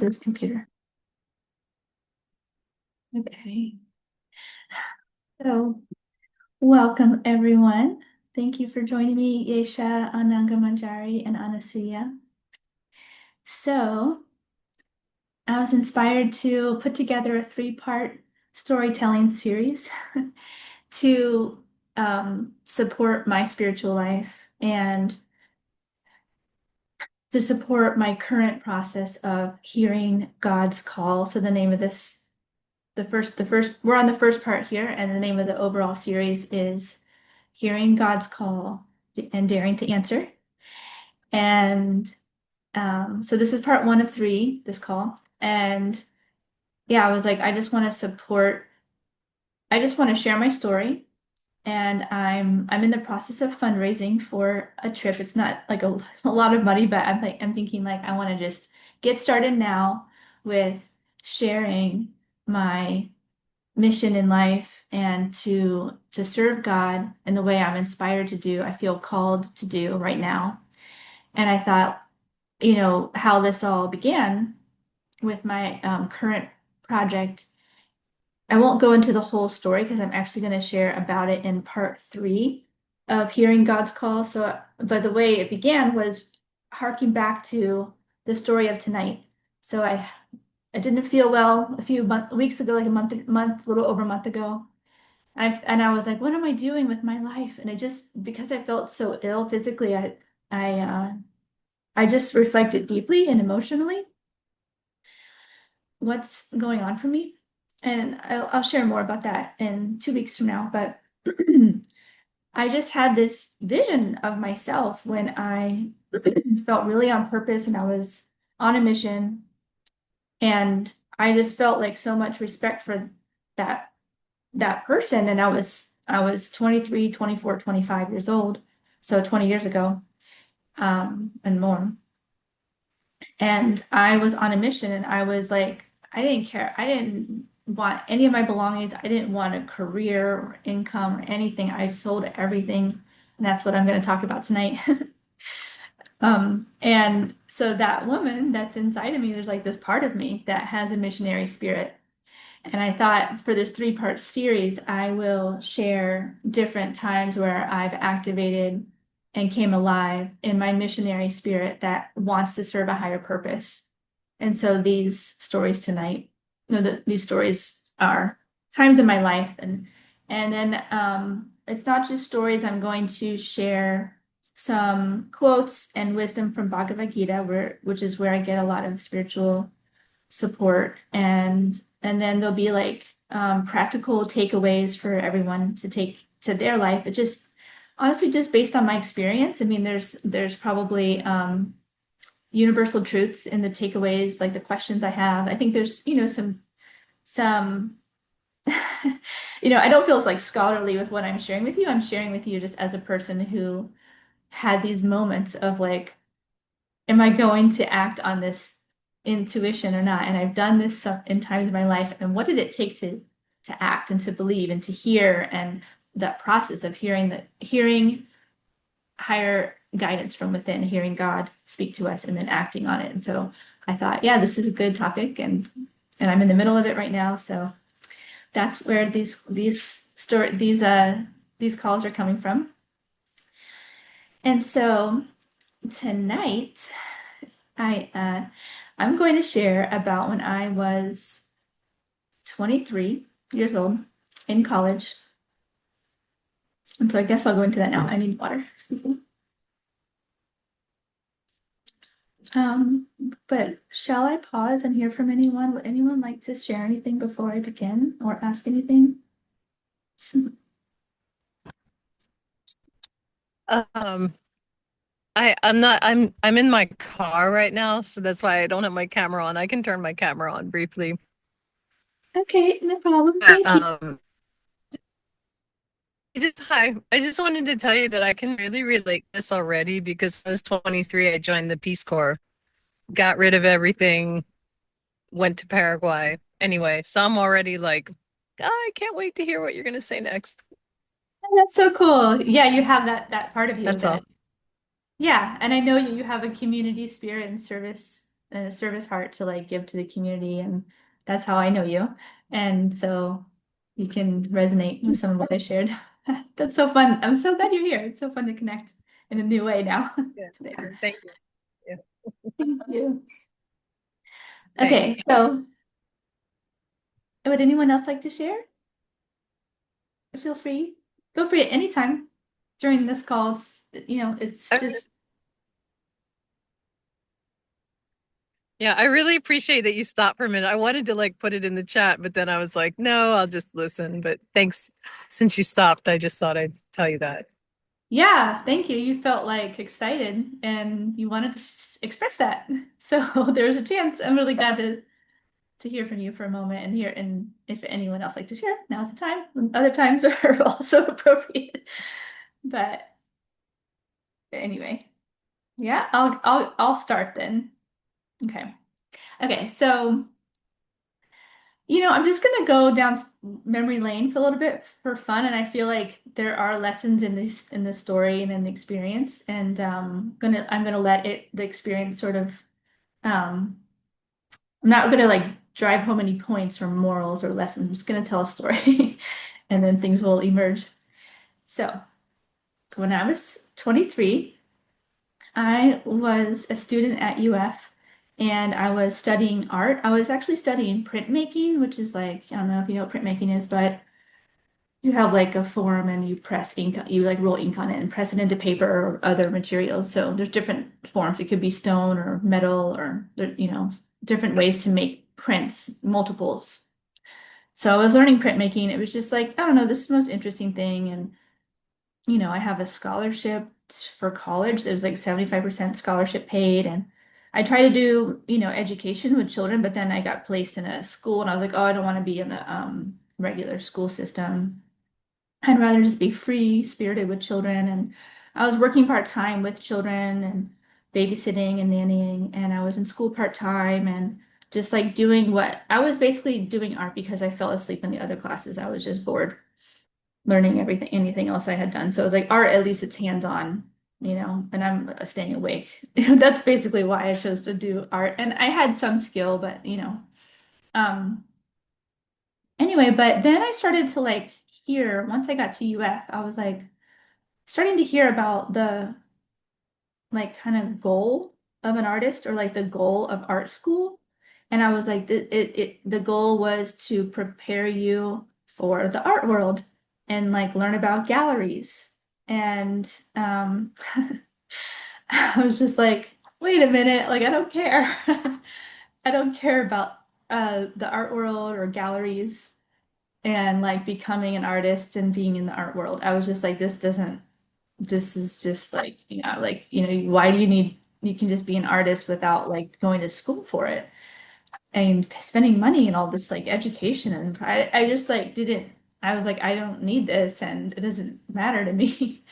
to this computer. Okay. So, welcome everyone. Thank you for joining me, Yesha, Ananga Manjari, and Anasuya. So, I was inspired to put together a three-part storytelling series to support my spiritual life and to support my current process of hearing God's call. So the name of this, we're on the first part here, and the name of the overall series is Hearing God's Call and Daring to Answer. And so this is part one of three, this call. And yeah, I was like, I just want to share my story. And I'm in the process of fundraising for a trip. It's not like a lot of money, but I'm thinking like I want to just get started now with sharing my mission in life and to serve God in the way I'm inspired to do, I feel called to do right now. And I thought, how this all began with my current project. I won't go into the whole story because I'm actually going to share about it in part three of Hearing God's Call. So, but the way it began was harking back to the story of tonight. So I didn't feel well a few weeks ago, like a little over a month ago. And I was like, what am I doing with my life? And because I felt so ill physically, I, uh, I just reflected deeply and emotionally what's going on for me. And I'll share more about that in 2 weeks from now. But I just had this vision of myself when I felt really on purpose and I was on a mission. And I just felt like so much respect for that that person. And I was 23, 24, 25 years old. So 20 years ago, and more. And I was on a mission and I was like, I didn't care. I didn't want any of my belongings. I didn't want a career or income or anything. I sold everything. And that's what I'm going to talk about tonight. And so that woman that's inside of me, there's like this part of me that has a missionary spirit. And I thought for this three-part series, I will share different times where I've activated and came alive in my missionary spirit that wants to serve a higher purpose. And so these stories tonight, these stories are times in my life, and then it's not just stories. I'm going to share some quotes and wisdom from Bhagavad-gita, which is where I get a lot of spiritual support, and then there'll be like practical takeaways for everyone to take to their life. It just honestly just based on my experience. I mean, there's probably universal truths in the takeaways, like the questions I have. I think there's some I don't feel like scholarly with what I'm sharing with you. I'm sharing with you just as a person who had these moments of like, am I going to act on this intuition or not? And I've done this in times of my life. And what did it take to act and to believe and to hear, and that process of hearing higher guidance from within, hearing God speak to us and then acting on it. And so I thought, yeah, this is a good topic, and I'm in the middle of it right now. So that's where these calls are coming from. And so tonight I'm going to share about when I was 23 years old in college. And so I guess I'll go into that now. I need water. Excuse me. But shall I pause and hear from anyone? Would anyone like to share anything before I begin or ask anything? Um, I'm in my car right now, so that's why I don't have my camera on. I can turn my camera on briefly. Okay, no problem. Uh, Thank you. Um, hi. I just wanted to tell you that I can really relate this already because I was 23, I joined the Peace Corps, got rid of everything, went to Paraguay. Anyway, so I'm already like, I can't wait to hear what you're gonna say next. That's so cool. Yeah, you have that part of you That's all. that, yeah, and I know you have a community spirit and service and a service heart to like give to the community, and that's how I know you. And so you can resonate with some of what I shared. That's so fun. I'm so glad you're here. It's so fun to connect in a new way now Yeah. today. Thank you. Yeah. Thank you. Thanks. Okay, so would anyone else like to share? Feel free. Feel free at any time during this call. It's just Yeah, I really appreciate that you stopped for a minute. I wanted to like put it in the chat, but then I was like, no, I'll just listen. But thanks. Since you stopped, I just thought I'd tell you that. yeah, thank you. You felt like excited and you wanted to express that. So there's a chance. I'm really glad to hear from you for a moment and hear and if anyone else like to share, now's the time. Other times are also appropriate. But anyway, yeah, I'll start then. Okay. Okay, so I'm just gonna go down memory lane for a little bit for fun, and I feel like there are lessons in the story and in the experience, and I'm gonna let the experience sort of um I'm not gonna like drive home any points or morals or lessons. I'm just gonna tell a story, and then things will emerge. So when I was 23, I was a student at UF. And I was studying art. I was actually studying printmaking, which is like, I don't know if you know what printmaking is, but you have like a form and you press ink, you like roll ink on it and press it into paper or other materials. So there's different forms. It could be stone or metal or, different ways to make prints, multiples. So I was learning printmaking. It was just like, I don't know, this is the most interesting thing. And, I have a scholarship for college. It was like 75% scholarship paid. And I try to do, education with children, but then I got placed in a school and I was like, oh, I don't want to be in the regular school system. I'd rather just be free spirited with children. And I was working part-time with children and babysitting and nannying. And I was in school part-time and just like doing what I was basically doing art because I fell asleep in the other classes. I was just bored learning anything else I had done. So it was like art, at least it's hands-on, and I'm staying awake. That's basically why I chose to do art. And I had some skill, but um, anyway, but then I started to like hear, once I got to UF, I was like starting to hear about the like kind of goal of an artist or like the goal of art school. And I was like, the goal was to prepare you for the art world and like learn about galleries. And I was just like, wait a minute, like I don't care. I don't care about the art world or galleries and like becoming an artist and being in the art world. I was just like, this is just like, why do you can just be an artist without like going to school for it and spending money and all this like education. And I just like didn't, I was like, I don't need this and it doesn't matter to me.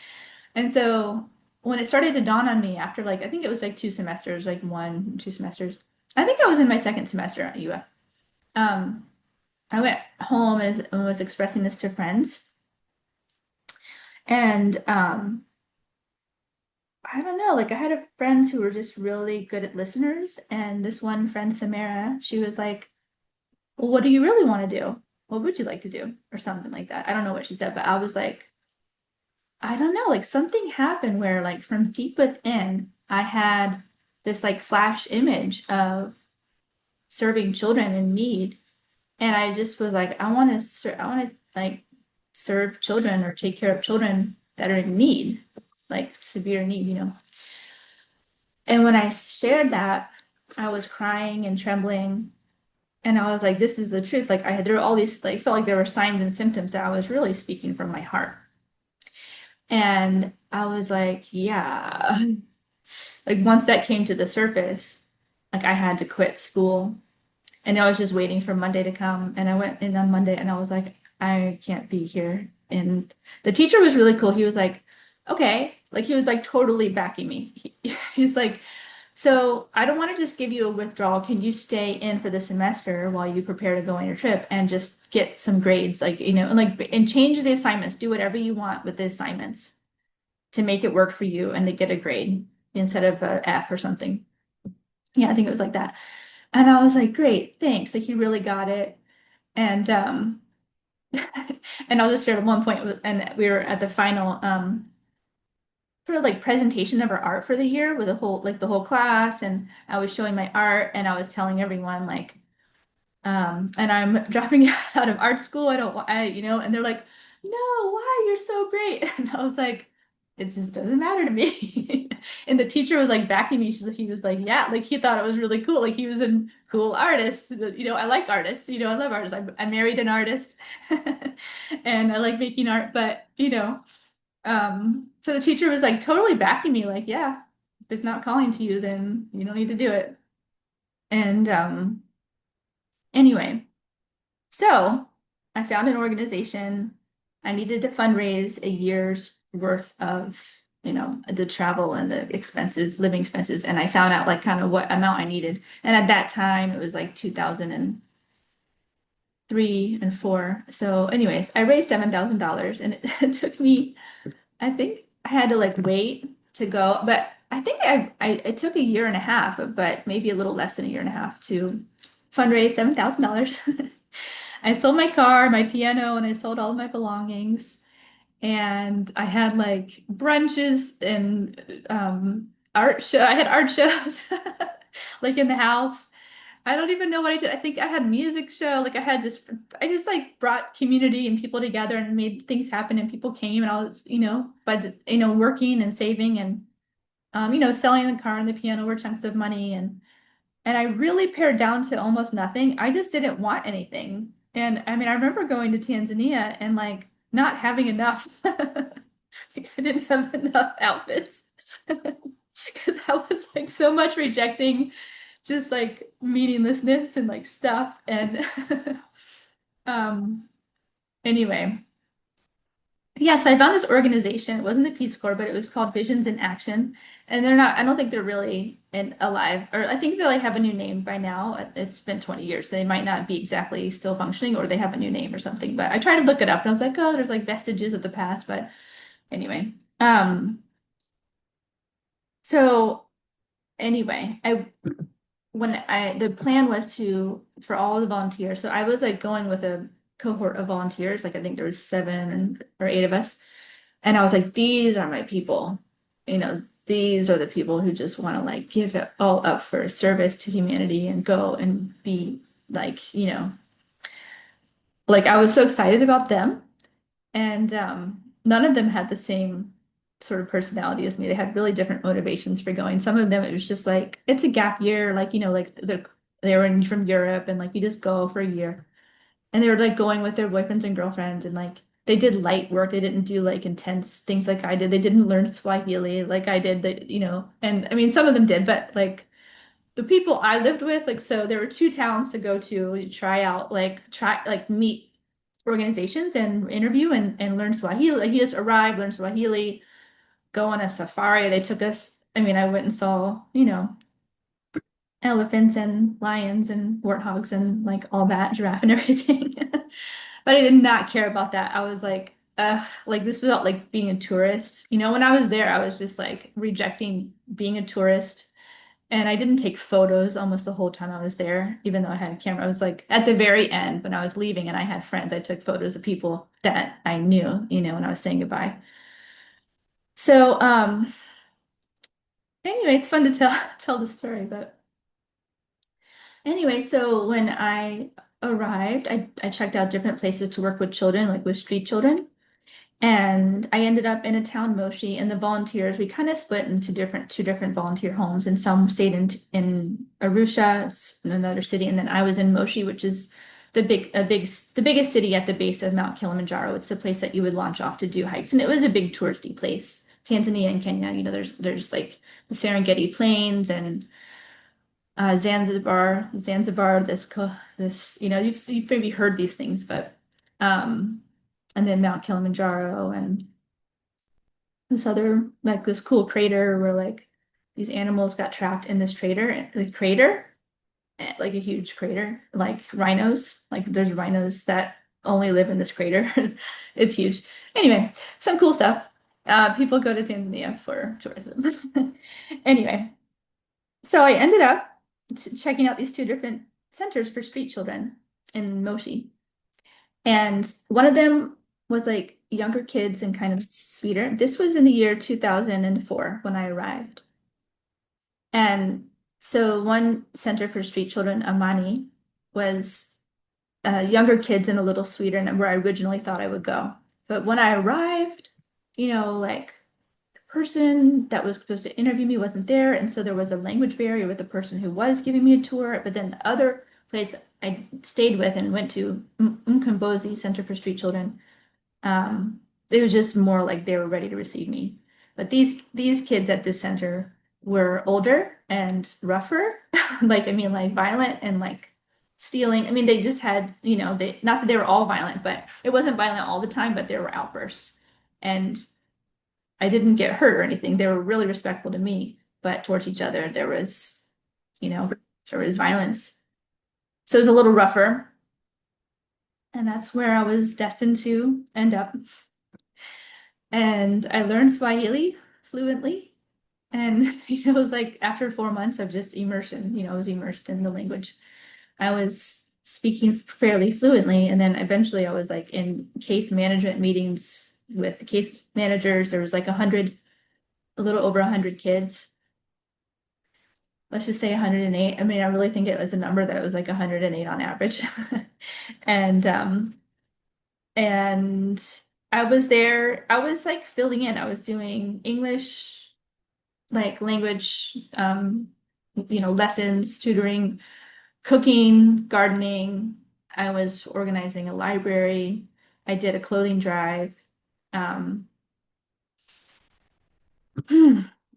And so when it started to dawn on me after like, I think it was like 2 semesters, like 2 semesters, I think I was in my second semester at UF. Um, I went home and was expressing this to friends. And I don't know, like I had friends who were just really good at listeners. And this one friend, Samara, she was like, well, what do you really want to do? What would you like to do? Or something like that. I don't know what she said, but I was like, I don't know, like something happened where like from deep within, I had this like flash image of serving children in need. And I just was like, I want to like serve children or take care of children that are in need, like severe need. And when I shared that, I was crying and trembling. And I was like, this is the truth. Like there were all these, like, felt like there were signs and symptoms that I was really speaking from my heart. And I was like, yeah. Like once that came to the surface, like I had to quit school. And I was just waiting for Monday to come. And I went in on Monday and I was like, I can't be here. And the teacher was really cool. He was like, okay. Like he was like totally backing me. He's like, so I don't want to just give you a withdrawal. Can you stay in for the semester while you prepare to go on your trip and just get some grades, like, and change the assignments, do whatever you want with the assignments to make it work for you and to get a grade instead of a F or something. Yeah, I think it was like that. And I was like, great, thanks. Like he really got it. And and I'll just share at one point, and we were at the final sort of like presentation of our art for the year with the whole class, and I was showing my art and I was telling everyone like and I'm dropping out of art school. I don't, and they're like, no, why? You're so great. And I was like, it just doesn't matter to me. And the teacher was like backing me. He was like, yeah, like he thought it was really cool. Like he was a cool artist. I like artists, I love artists. I married an artist and I like making art, but so the teacher was like totally backing me, like, yeah, if it's not calling to you, then you don't need to do it. And anyway. So I found an organization. I needed to fundraise a year's worth of, the travel and the expenses, living expenses. And I found out like kind of what amount I needed. And at that time, it was like 2003 and four. So anyways, I raised $7,000 and it took me, I think I had to like wait to go, but I think it took a year and a half, but maybe a little less than a year and a half to fundraise $7,000. I sold my car, my piano, and I sold all of my belongings. And I had like brunches and art show. I had art shows like in the house. I don't even know what I did. I think I had a music show. Like I just like brought community and people together and made things happen. And people came, and I was, by the, working and saving and, selling the car and the piano were chunks of money. And I really pared down to almost nothing. I just didn't want anything. And I mean, I remember going to Tanzania and like not having enough. Like, I didn't have enough outfits because I was like so much rejecting just like meaninglessness and like stuff. And um, anyway, yeah, so I found this organization. It wasn't the Peace Corps, but it was called Visions in Action. And they're not, I don't think they're really alive, or I think they like have a new name by now. It's been 20 years. So they might not be exactly still functioning, or they have a new name or something. But I tried to look it up and I was like, oh, there's like vestiges of the past. But anyway, so anyway, the plan was for all the volunteers. So I was like going with a cohort of volunteers. Like I think there was seven or eight of us. And I was like, these are my people. These are the people who just want to like give it all up for service to humanity and go and be like, like I was so excited about them. And none of them had the same sort of personality as me. They had really different motivations for going. Some of them, it was just like, it's a gap year, like, like they were from Europe and like you just go for a year. And they were like going with their boyfriends and girlfriends and like they did light work. They didn't do like intense things like I did. They didn't learn Swahili like I did that, and I mean some of them did, but like the people I lived with, like so there were two towns to go to try out, try like meet organizations and interview and learn Swahili. Like you just arrive, learn Swahili, go on a safari. They took us, I mean, I went and saw, elephants and lions and warthogs and like all that, giraffe and everything. But I did not care about that. I was like this felt like being a tourist. When I was there, I was just like rejecting being a tourist. And I didn't take photos almost the whole time I was there, even though I had a camera. I was like at the very end when I was leaving and I had friends, I took photos of people that I knew, when I was saying goodbye. So anyway, it's fun to tell the story, but anyway, so when I arrived, I checked out different places to work with children, like with street children. And I ended up in a town, Moshi, and the volunteers, we kind of split into two different volunteer homes, and some stayed in Arusha, in another city, and then I was in Moshi, which is the biggest city at the base of Mount Kilimanjaro. It's the place that you would launch off to do hikes, and it was a big touristy place. Tanzania and Kenya, there's like the Serengeti Plains and Zanzibar, this, you've maybe heard these things, but and then Mount Kilimanjaro and this other like this cool crater where like these animals got trapped in this crater, like a huge crater, like rhinos. Like there's rhinos that only live in this crater. It's huge. Anyway, some cool stuff. People go to Tanzania for tourism. Anyway, so I ended up checking out these two different centers for street children in Moshi. And one of them was like younger kids and kind of sweeter. This was in the year 2004 when I arrived. And so one center for street children, Amani, was younger kids and a little sweeter and where I originally thought I would go. But when I arrived, like the person that was supposed to interview me wasn't there. And so there was a language barrier with the person who was giving me a tour. But then the other place I stayed with and went to, Mkombozi Center for Street Children, it was just more like they were ready to receive me. But these kids at this center were older and rougher, like I mean, like violent and like stealing. I mean, they just had, they not that they were all violent, but it wasn't violent all the time, but there were outbursts. And I didn't get hurt or anything. They were really respectful to me, but towards each other, you know, there was violence. So it was a little rougher. And that's where I was destined to end up. And I learned Swahili fluently. And it was like after 4 months of just immersion, I was immersed in the language. I was speaking fairly fluently. And then eventually I was like in case management meetings with the case managers. There was like a little over 100 kids. Let's just say 108. I mean, I really think it was a number that was like 108 on average. And and I was there, I was like filling in. I was doing English like language lessons, tutoring, cooking, gardening. I was organizing a library. I did a clothing drive. Um,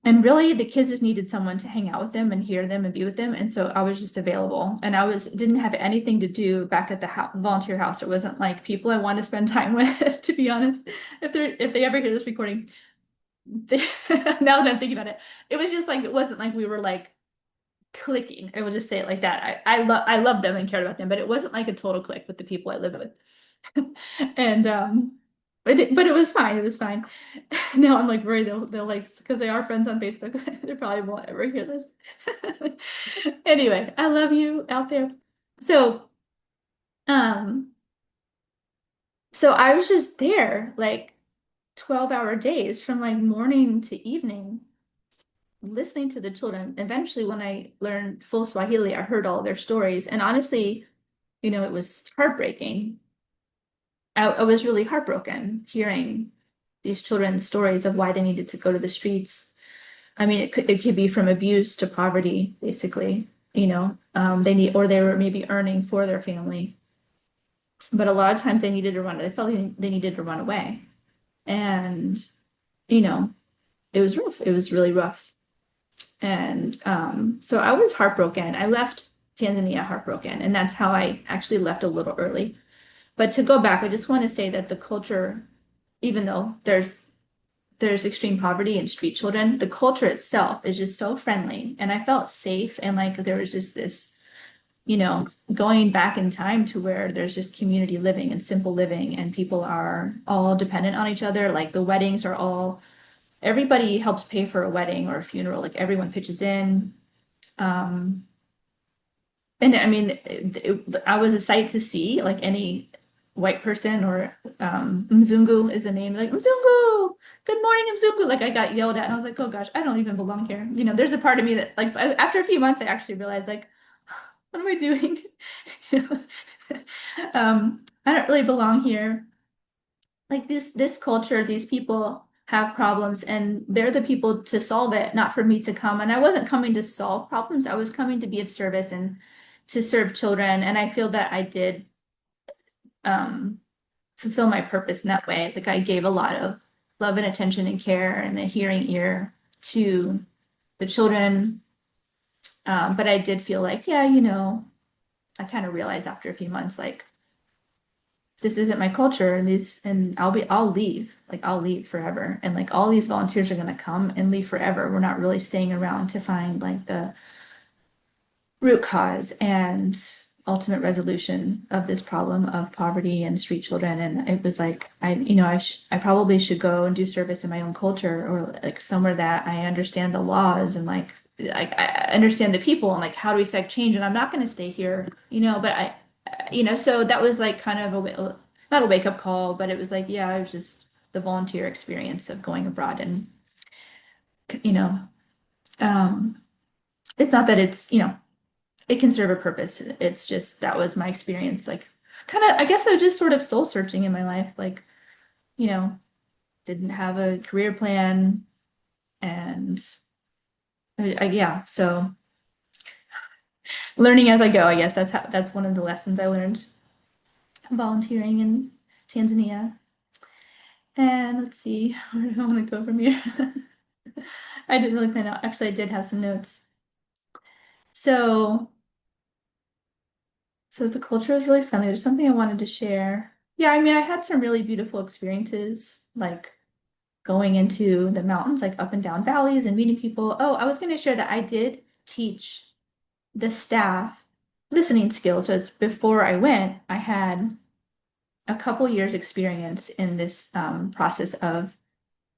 and really the kids just needed someone to hang out with them and hear them and be with them. And so I was just available. And I didn't have anything to do back at the volunteer house. It wasn't like people I want to spend time with, to be honest. If they ever hear this recording, now that I'm thinking about it, it was just like it wasn't like we were like clicking. I would just say it like that. I love them and cared about them, but it wasn't like a total click with the people I lived with. And but it was fine. It was fine. Now I'm like worried they'll like because they are friends on Facebook. They probably won't ever hear this. Anyway, I love you out there. So um so I was just there like 12-hour days from like morning to evening listening to the children. Eventually, when I learned full Swahili, I heard all their stories. And honestly, it was heartbreaking. I was really heartbroken hearing these children's stories of why they needed to go to the streets. I mean, it could be from abuse to poverty, basically. They were maybe earning for their family, but a lot of times they needed to run. They felt they needed to run away, and you know, it was rough. It was really rough. And so I was heartbroken. I left Tanzania heartbroken, and that's how I actually left a little early. But to go back, I just want to say that the culture, even though there's extreme poverty and street children, the culture itself is just so friendly, and I felt safe, and like there was just this, going back in time to where there's just community living and simple living, and people are all dependent on each other. Like the weddings are all everybody helps pay for a wedding or a funeral, like everyone pitches in. Um, and I mean, I was a sight to see, like any white person or Mzungu is the name, like Mzungu, good morning, Mzungu. Like I got yelled at and I was like, oh gosh, I don't even belong here. There's a part of me that like after a few months, I actually realized like, what am I doing? I don't really belong here. Like this culture, these people have problems and they're the people to solve it, not for me to come. And I wasn't coming to solve problems. I was coming to be of service and to serve children. And I feel that I did um, fulfill my purpose in that way. Like I gave a lot of love and attention and care and a hearing ear to the children. But I did feel like, yeah, I kind of realized after a few months, like this isn't my culture and I'll leave. Like I'll leave forever. And like all these volunteers are gonna come and leave forever. We're not really staying around to find like the root cause and ultimate resolution of this problem of poverty and street children. And it was like, I probably should go and do service in my own culture, or like somewhere that I understand the laws and like I understand the people and like how do we affect change. And I'm not going to stay here, but so that was like kind of not a wake up call, but it was like, yeah, it was just the volunteer experience of going abroad. And, you know, um, it's not that it can serve a purpose. It's just that was my experience. Like, kind of, I guess I was just sort of soul searching in my life. Like, you know, didn't have a career plan, and yeah. So learning as I go. I guess that's one of the lessons I learned volunteering in Tanzania. And let's see, where do I want to go from here? I didn't really plan out. Actually, I did have some notes. So, so the culture was really friendly. There's something I wanted to share. Yeah, I mean, I had some really beautiful experiences, like going into the mountains, like up and down valleys and meeting people. Oh, I was going to share that I did teach the staff listening skills. So before I went, I had a couple years experience in this process of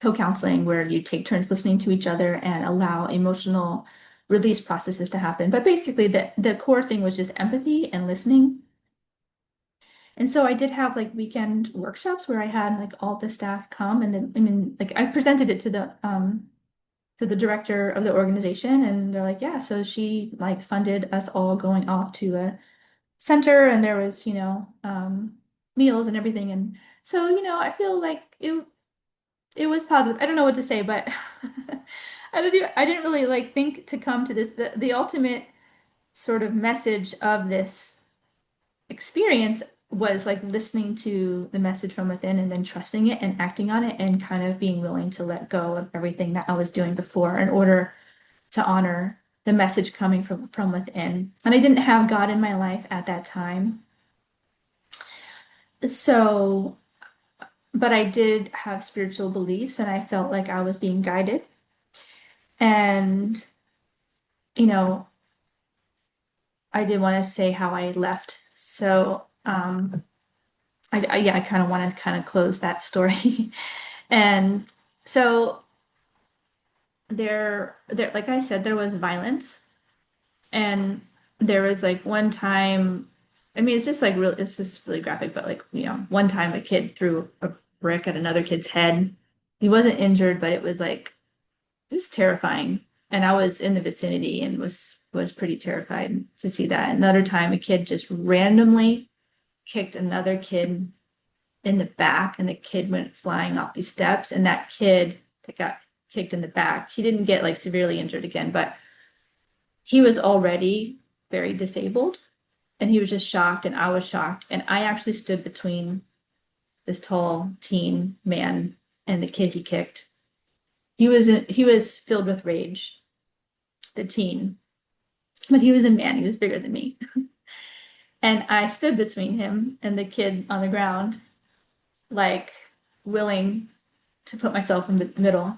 co-counseling where you take turns listening to each other and allow emotional release processes to happen. But basically the core thing was just empathy and listening. And so I did have like weekend workshops where I had like all the staff come, and then I mean like I presented it to the director of the organization, and they're like, yeah, so she like funded us all going off to a center, and there was, meals and everything. And so, I feel like it was positive. I don't know what to say, but I didn't really like think to come to this. The ultimate sort of message of this experience was like listening to the message from within and then trusting it and acting on it and kind of being willing to let go of everything that I was doing before in order to honor the message coming from within. And I didn't have God in my life at that time. So, but I did have spiritual beliefs and I felt like I was being guided. And, you know, I did want to say how I left. So, yeah, I kind of want to kind of close that story. And so there, like I said, there was violence, and there was like one time, I mean, it's just really graphic, but like, one time a kid threw a brick at another kid's head. He wasn't injured, but it was like just terrifying. And I was in the vicinity and was pretty terrified to see that. Another time, a kid just randomly kicked another kid in the back, and the kid went flying off these steps. And that kid that got kicked in the back, he didn't get like severely injured again, but he was already very disabled, and he was just shocked, and I was shocked. And I actually stood between this tall teen man and the kid he kicked. He was filled with rage, the teen, but he was a man. He was bigger than me. And I stood between him and the kid on the ground, like willing to put myself in the middle.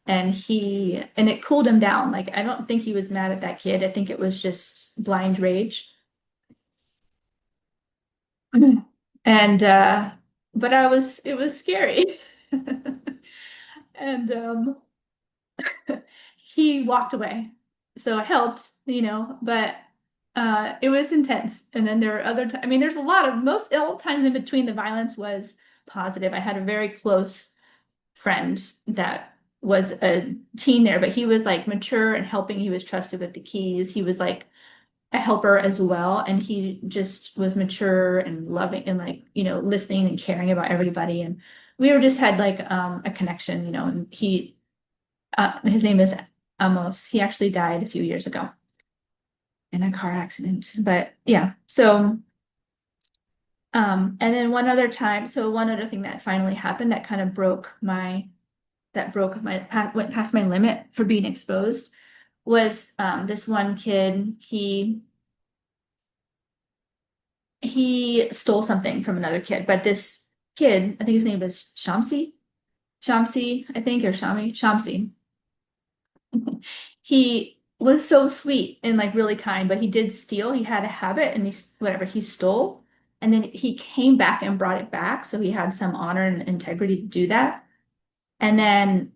And it cooled him down. Like, I don't think he was mad at that kid. I think it was just blind rage. And but it was scary. And he walked away. So I helped, but it was intense. And then there were other times, I mean, there's a lot of most all times in between the violence was positive. I had a very close friend that was a teen there, but he was like mature and helping. He was trusted with the keys. He was like a helper as well. And he just was mature and loving and like, listening and caring about everybody. And we were just had like a connection, and his name is Amos. He actually died a few years ago in a car accident. But yeah, so and then one other thing that finally happened that kind of went past my limit for being exposed was this one kid. He stole something from another kid, but this kid, I think his name was Shamsi, I think, or Shamsi. He was so sweet and like really kind, but he did steal. He had a habit and whatever he stole. And then he came back and brought it back. So he had some honor and integrity to do that. And then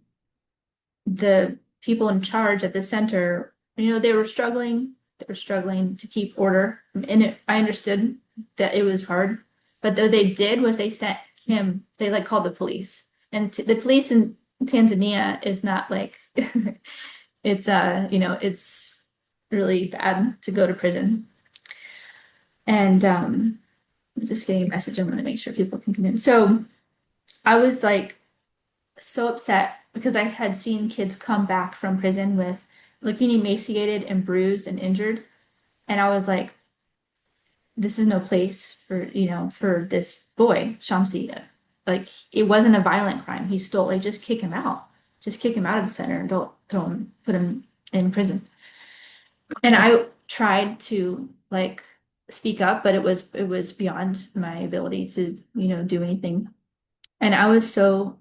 the people in charge at the center, they were struggling. They were struggling to keep order. And I understood that it was hard. But though they did was they sent him, they like called the police. And the police in Tanzania is not like it's really bad to go to prison. And I'm just getting a message. I'm going to make sure people can come in. So I was like so upset because I had seen kids come back from prison with looking emaciated and bruised and injured. And I was like, this is no place for this boy, Shamsi. Like, it wasn't a violent crime. He stole, like, just kick him out. Just kick him out of the center and don't throw him, put him in prison. And I tried to like speak up, but it was beyond my ability to, do anything. And I was so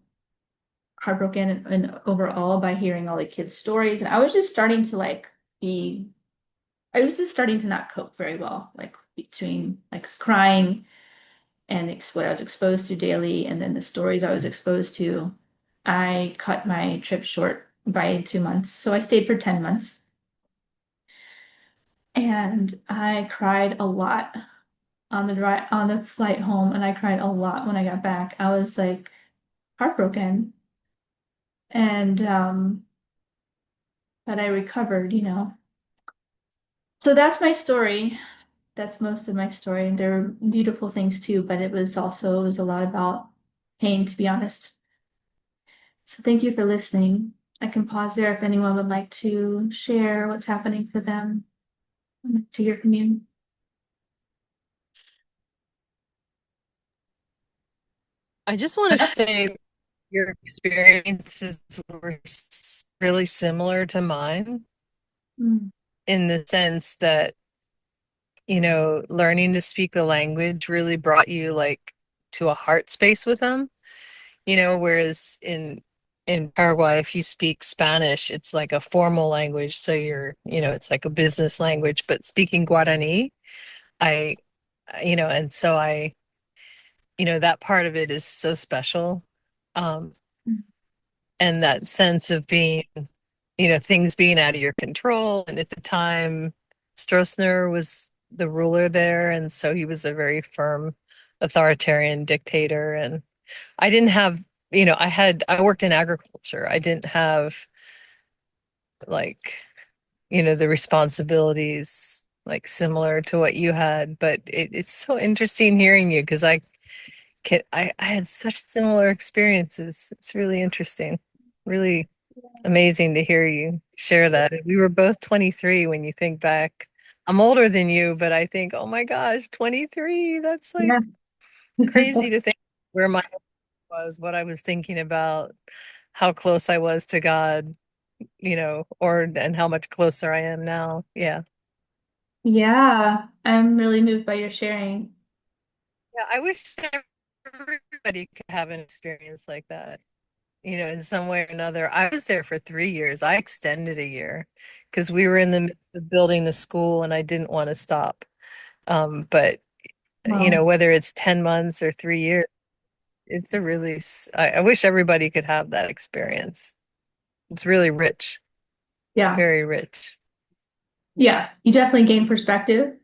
heartbroken and overall by hearing all the kids' stories. And I was just starting to like be, I was just starting to not cope very well, like between like crying and what I was exposed to daily and then the stories I was exposed to. I cut my trip short by 2 months. So I stayed for 10 months and I cried a lot on the flight home and I cried a lot when I got back. I was like heartbroken and but I recovered. So that's my story. That's most of my story. There were beautiful things too, but it was a lot about pain, to be honest. So thank you for listening. I can pause there if anyone would like to share what's happening for them. I'd like to hear from you. I just want to say your experiences were really similar to mine Mm, in the sense that, learning to speak the language really brought you like to a heart space with them, whereas in Paraguay, if you speak Spanish, it's like a formal language, so it's like a business language, but speaking Guarani, I, and so that part of it is so special. Um, mm, and that sense of being, things being out of your control. And at the time, Stroessner was the ruler there, and so he was a very firm authoritarian dictator. And I didn't have, I worked in agriculture. I didn't have like, the responsibilities like similar to what you had, but it's so interesting hearing you because I had such similar experiences. It's really interesting. Really amazing to hear you share that. We were both 23 when you think back. I'm older than you, but I think, oh my gosh, 23, that's like yeah. crazy to think where my head was, what I was thinking about, how close I was to God, and how much closer I am now. Yeah. Yeah, I'm really moved by your sharing. Yeah, I wish everybody could have an experience like that. In some way or another. I was there for 3 years. I extended a year because we were in the midst of building the school and I didn't want to stop. But Well, whether it's 10 months or 3 years, it's I wish everybody could have that experience. It's really rich, yeah. very rich. Yeah, you definitely gain perspective.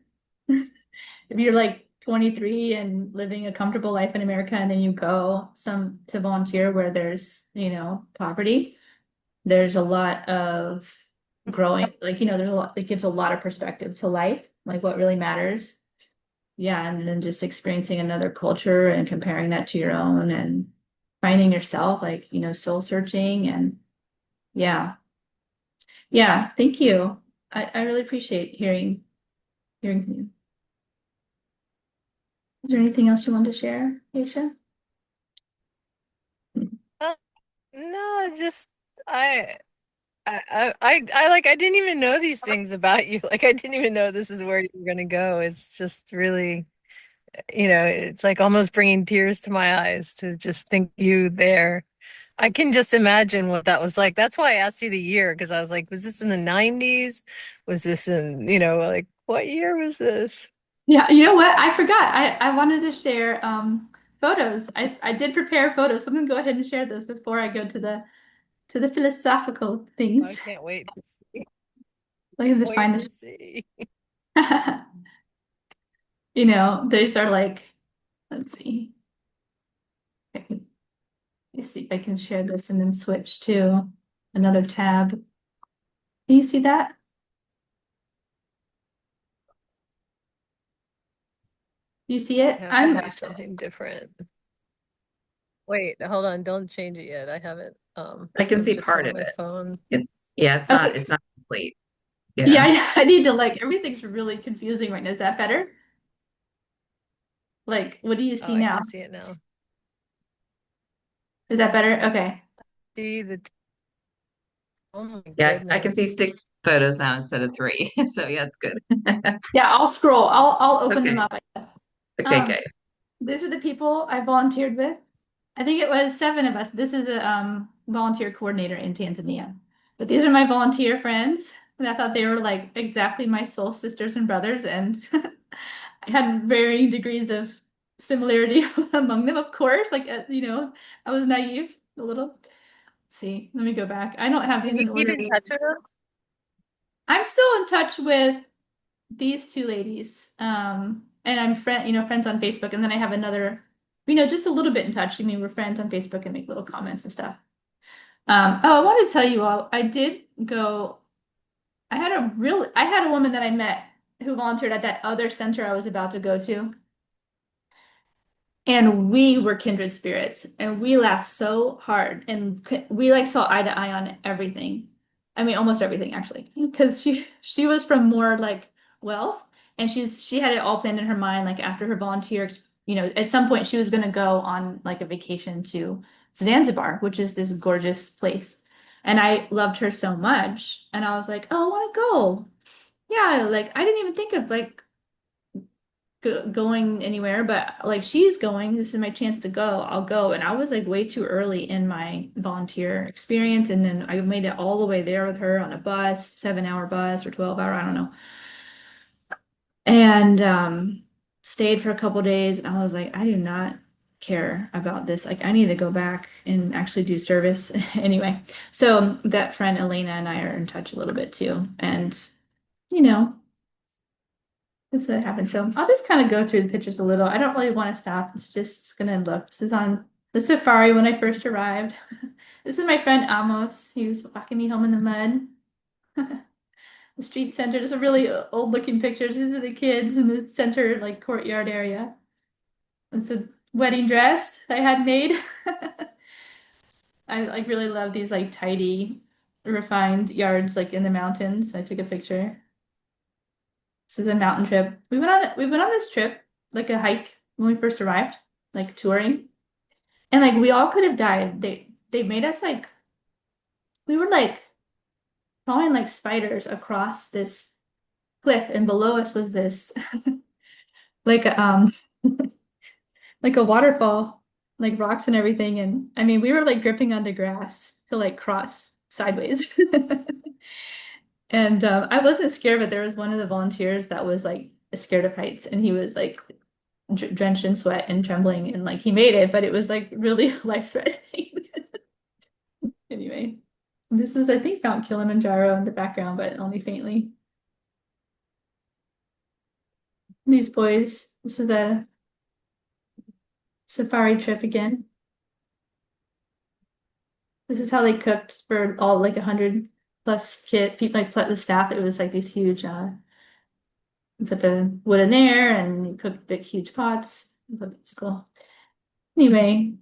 If you're like 23 and living a comfortable life in America and then you go some to volunteer where there's, poverty, there's a lot of growing, like, there's a lot, it gives a lot of perspective to life, like what really matters. Yeah, and then just experiencing another culture and comparing that to your own and finding yourself, like, soul searching and yeah. Yeah, thank you. I really appreciate hearing from you. Is there anything else you want to share, Aisha? Uh, no, just I didn't even know these things about you. Like I didn't even know this is where you're gonna go. It's just really it's like almost bringing tears to my eyes to just think you there. I can just imagine what that was like. That's why I asked you the year, because I was like, was this in the 90s? Was this in, like what year was this? Yeah, you know what? I forgot. I wanted to share photos. I did prepare photos. So I'm gonna go ahead and share those before I go to the philosophical I things. can't wait to see. Like to Wait find to see. the they start like, let's see. I can, let's see if I can share this and then switch to another tab. Can you see that? You see I it? have to I'm have something different. Wait, hold on, don't change it yet. I haven't I can I'm see just part on of my it. phone. Yeah, it's not okay. it's not complete. Yeah, Yeah. I need to like everything's really confusing right now. Is that better? Like, what do you Oh, see I now? can see it now. Is that better? Okay. See the oh my Yeah, I can see goodness. 6 photos now instead of three. So yeah, it's good. Yeah, I'll scroll. I'll open them Okay. up, I guess. Okay, Um, good. these are the people I volunteered with. I think it was 7 of us. This is a volunteer coordinator in Tanzania. But these are my volunteer friends. And I thought they were like exactly my soul sisters and brothers, and I had varying degrees of similarity among them, of course. Like I was naive a little. Let's see, let me go back. I don't have And these you in keep order. in touch with them? I'm still in touch with these two ladies. And I'm friends on Facebook. And then I have another, just a little bit in touch. I mean, we're friends on Facebook and make little comments and stuff. Oh, I want to tell you all, I did go, I had a woman that I met who volunteered at that other center I was about to go to. And we were kindred spirits and we laughed so hard and we like saw eye to eye on everything. I mean, almost everything actually, because she was from more like wealth and she had it all planned in her mind. Like after her at some point she was going to go on like a vacation to Zanzibar, which is this gorgeous place. And I loved her so much. And I was like, oh, I want to go. Yeah, like I didn't even think of like going anywhere, but like she's going, this is my chance to go. I'll go. And I was like way too early in my volunteer experience. And then I made it all the way there with her on a bus, 7 hour bus or 12 hour, I don't know. And stayed for a couple days. And I was like, I do not care about this. Like I need to go back and actually do service anyway. So that friend Elena and I are in touch a little bit too. And you know, this what happened. So I'll just kind of go through the pictures a little. I don't really want to stop. It's just gonna look. This is on the safari when I first arrived. This is my friend Amos. He was walking me home in the mud. The street center. There's a really old looking pictures. These are the kids in the center, like courtyard area. It's a wedding dress I had made. I like really love these like tidy, refined yards like in the mountains. I took a picture. This is a mountain trip. We went on this trip, like a hike when we first arrived, like touring. And like we all could have died. They made us like we were like crawling like spiders across this cliff and below us was this like like a waterfall, like rocks and everything. And I mean we were like gripping onto grass to like cross sideways. And I wasn't scared, but there was one of the volunteers that was like scared of heights and he was like drenched in sweat and trembling and like he made it, but it was like really life-threatening. Anyway, this is I think Mount Kilimanjaro in the background, but only faintly. These boys, this is a safari trip again. This is how they cooked for all like 100 plus kid people like the staff. It was like these huge you put the wood in there and you cook big huge pots. That's cool. Anyway,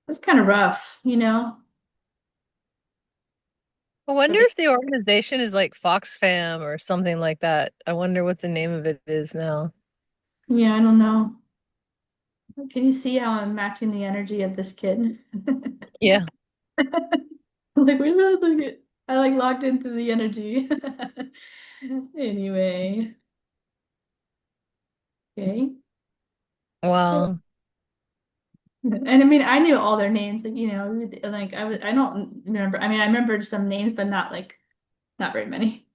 it's kind of rough. I But wonder if the organization is like Fox Fam or something like that. I wonder what the name of it is now. yeah, I don't know. Can you see how I'm matching the energy of this kid? Yeah. Like we really look at I like locked into the energy. Anyway, okay. Wow. And I mean, I knew all their names, like, like I don't remember. I mean, I remembered some names, but not very many.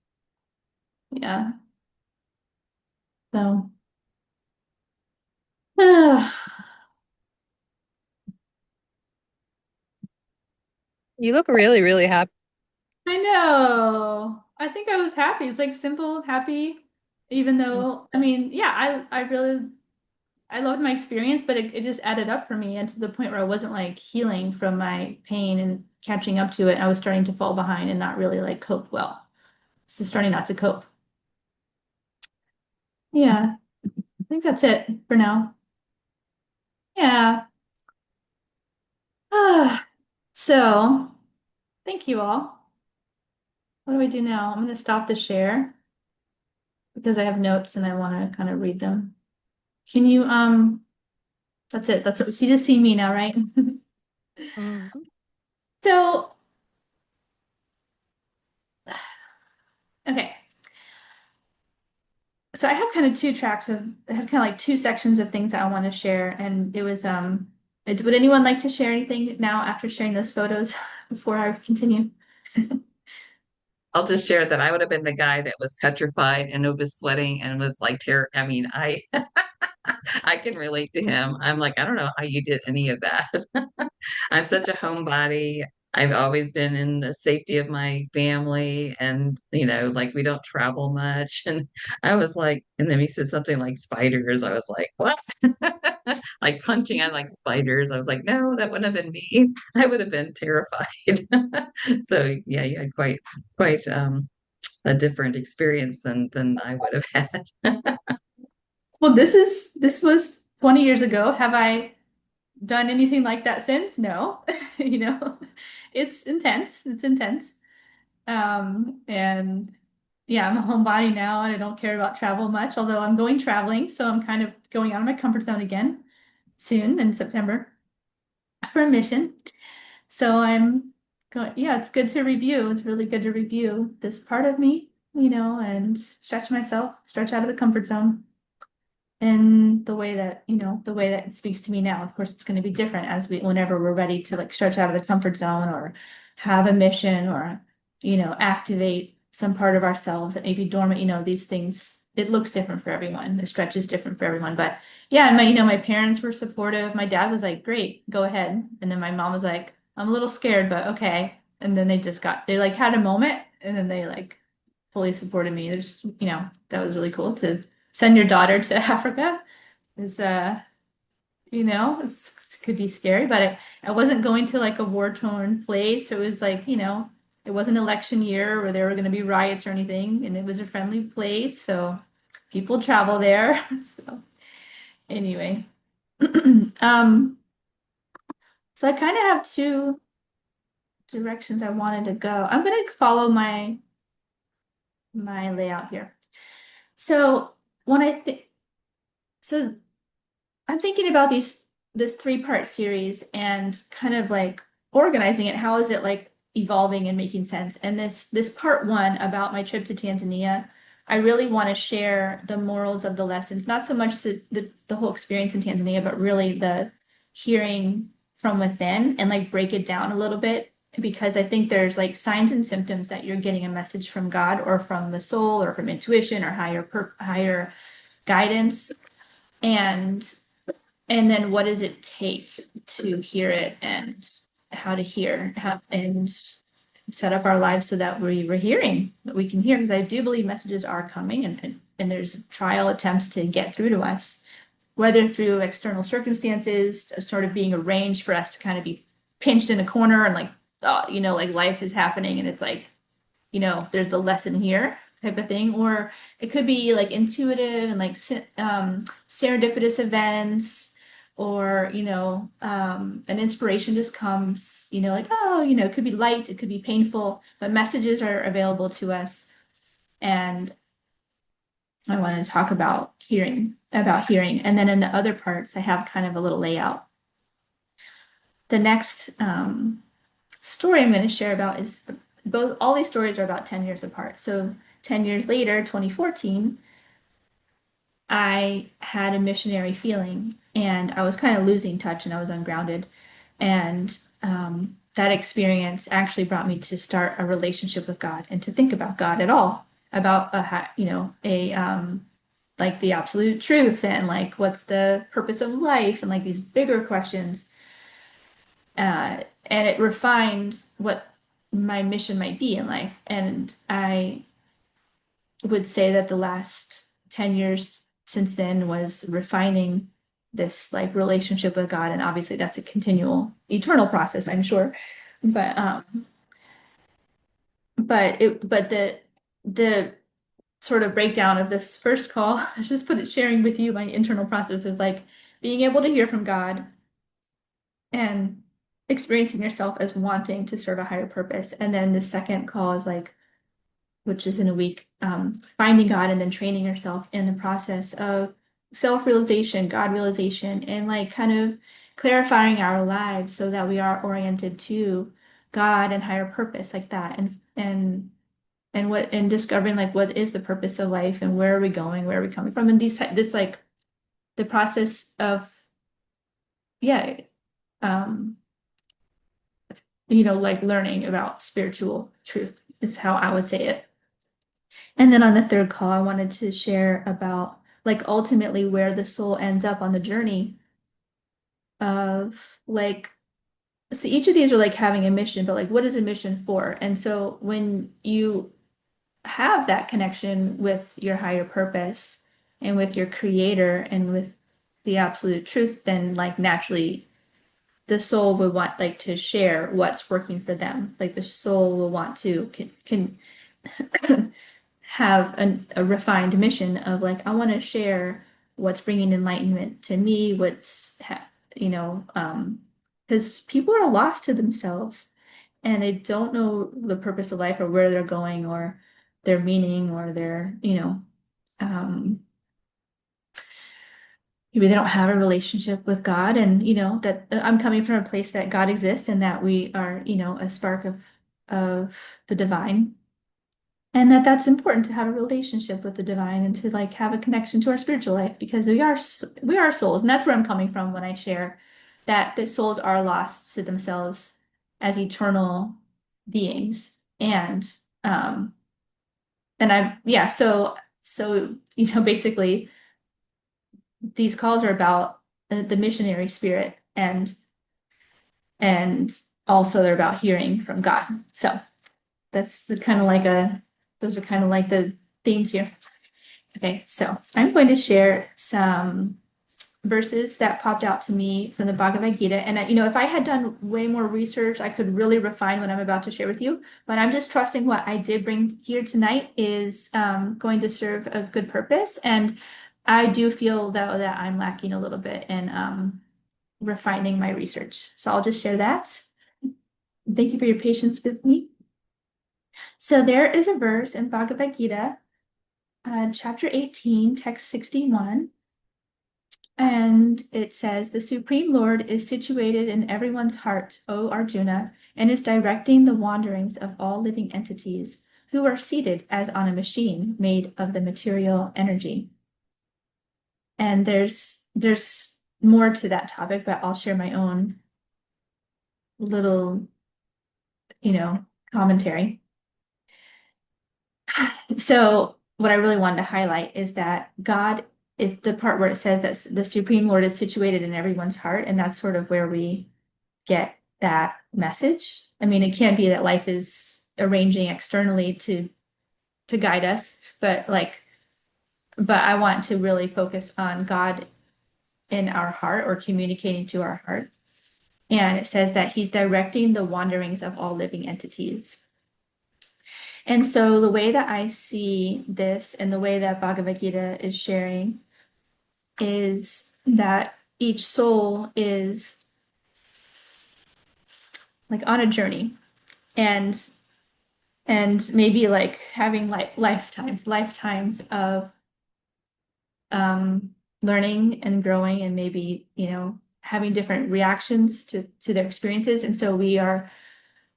Yeah. So, You look really, really happy. I know. I think I was happy. It's like simple, happy, even though, I mean, yeah, I loved my experience, but it just added up for me and to the point where I wasn't like healing from my pain and catching up to it. I was starting to fall behind and not really like cope well. So starting not to cope. Yeah, I think that's it for now. Yeah. Ah, so thank you all. What do we do now? I'm going to stop the share because I have notes and I want to kind of read them. Can you, that's it. That's it. So you just see me now, right? Mhm. So, okay. So I have kind of I have kind of like two sections of things that I want to share. And it was, would anyone like to share anything now after sharing those photos before I continue? I'll just share that I would have been the guy that was petrified and was sweating and was like terror. I mean, I I can relate to him. I'm like, I don't know how you did any of that. I'm such a homebody. I've always been in the safety of my family and, like we don't travel much. And I was like, and then he said something like spiders. I was like, what? Like punching on like spiders. I was like, no, that wouldn't have been me. I would have been terrified. So yeah, you had quite a different experience than I would have had. Well, this was 20 years ago. Have I done anything like that since? No. You know, it's intense. It's intense. And yeah, I'm a homebody now and I don't care about travel much, although I'm going traveling, so I'm kind of going out of my comfort zone again soon in September for a mission. So I'm going, yeah, it's good to review. It's really good to review this part of me, and stretch myself, stretch out of the comfort zone. In the way that it speaks to me now. Of course, it's going to be different whenever we're ready to like stretch out of the comfort zone or have a mission or, activate some part of ourselves that may be dormant, these things, it looks different for everyone. The stretch is different for everyone. But yeah, and my parents were supportive. My dad was like, great, go ahead. And then my mom was like, I'm a little scared, but okay. And then they like had a moment and then they like fully supported me. That was really cool to send your daughter to Africa is it could be scary, but I wasn't going to like a war-torn place. So it was like, it wasn't election year where there were going to be riots or anything, and it was a friendly place, so people travel there. So anyway, um, so I kind of have two directions I wanted to go. I'm going to follow my layout here. So when I think so I'm thinking about this three-part series and kind of like organizing it. How is it like evolving and making sense? And this part one about my trip to Tanzania, I really want to share the morals of the lessons, not so much the whole experience in Tanzania, but really the hearing from within and like break it down a little bit because I think there's like signs and symptoms that you're getting a message from God or from the soul or from intuition or higher guidance. And and then what does it take to hear it and how to hear how and set up our lives so that we're hearing that we can hear because I do believe messages are coming and there's trial attempts to get through to us, whether through external circumstances sort of being arranged for us to kind of be pinched in a corner and like like life is happening and it's like there's the lesson here type of thing, or it could be like intuitive and like serendipitous events, or an inspiration just comes, like it could be light, it could be painful, but messages are available to us, and I want to talk about hearing, and then in the other parts, I have kind of a little layout. The next story I'm going to share about is all these stories are about 10 years apart. So 10 years later, 2014, I had a missionary feeling and I was kind of losing touch and I was ungrounded. And that experience actually brought me to start a relationship with God and to think about God at all, about like the absolute truth and like what's the purpose of life and like these bigger questions. And it refined what my mission might be in life. And I would say that the last 10 years since then was refining this like relationship with God. And obviously that's a continual, eternal process, I'm sure. But the sort of breakdown of this first call, I just put it sharing with you my internal process is like being able to hear from God and experiencing yourself as wanting to serve a higher purpose. And then the second call is like, which is in a week, finding God and then training yourself in the process of self-realization, God realization, and like kind of clarifying our lives so that we are oriented to God and higher purpose like that. And discovering like what is the purpose of life and where are we going, where are we coming from? And this like the process of yeah, um, like learning about spiritual truth is how I would say it. And then on the third call, I wanted to share about like ultimately where the soul ends up on the journey of like, so each of these are like having a mission, but like what is a mission for? And so when you have that connection with your higher purpose and with your creator and with the absolute truth, then like naturally the soul would want like to share what's working for them. Like the soul will want to can have a refined mission of like, I want to share what's bringing enlightenment to me, because people are lost to themselves and they don't know the purpose of life or where they're going or their meaning or um, maybe they don't have a relationship with God. And, that I'm coming from a place that God exists and that we are, a spark of the divine. And that's important to have a relationship with the divine and to like have a connection to our spiritual life because we are souls, and that's where I'm coming from when I share that the souls are lost to themselves as eternal beings. Um and I yeah, so basically these calls are about the missionary spirit and also they're about hearing from God. So that's the kind of like a those are kind of like the themes here. Okay, so I'm going to share some verses that popped out to me from the Bhagavad Gita. And, if I had done way more research, I could really refine what I'm about to share with you. But I'm just trusting what I did bring here tonight is going to serve a good purpose. And I do feel, though, that I'm lacking a little bit in refining my research. So I'll just share that. Thank you for your patience with me. So there is a verse in Bhagavad Gita, chapter 18, text 61. And it says, the Supreme Lord is situated in everyone's heart, O Arjuna, and is directing the wanderings of all living entities who are seated as on a machine made of the material energy. And there's more to that topic, but I'll share my own little, commentary. So what I really wanted to highlight is that God is the part where it says that the Supreme Lord is situated in everyone's heart, and that's sort of where we get that message. I mean, it can be that life is arranging externally to guide us, but I want to really focus on God in our heart or communicating to our heart. And it says that he's directing the wanderings of all living entities. And so the way that I see this and the way that Bhagavad Gita is sharing is that each soul is like on a journey and maybe like having like lifetimes of learning and growing and maybe having different reactions to their experiences. And so we are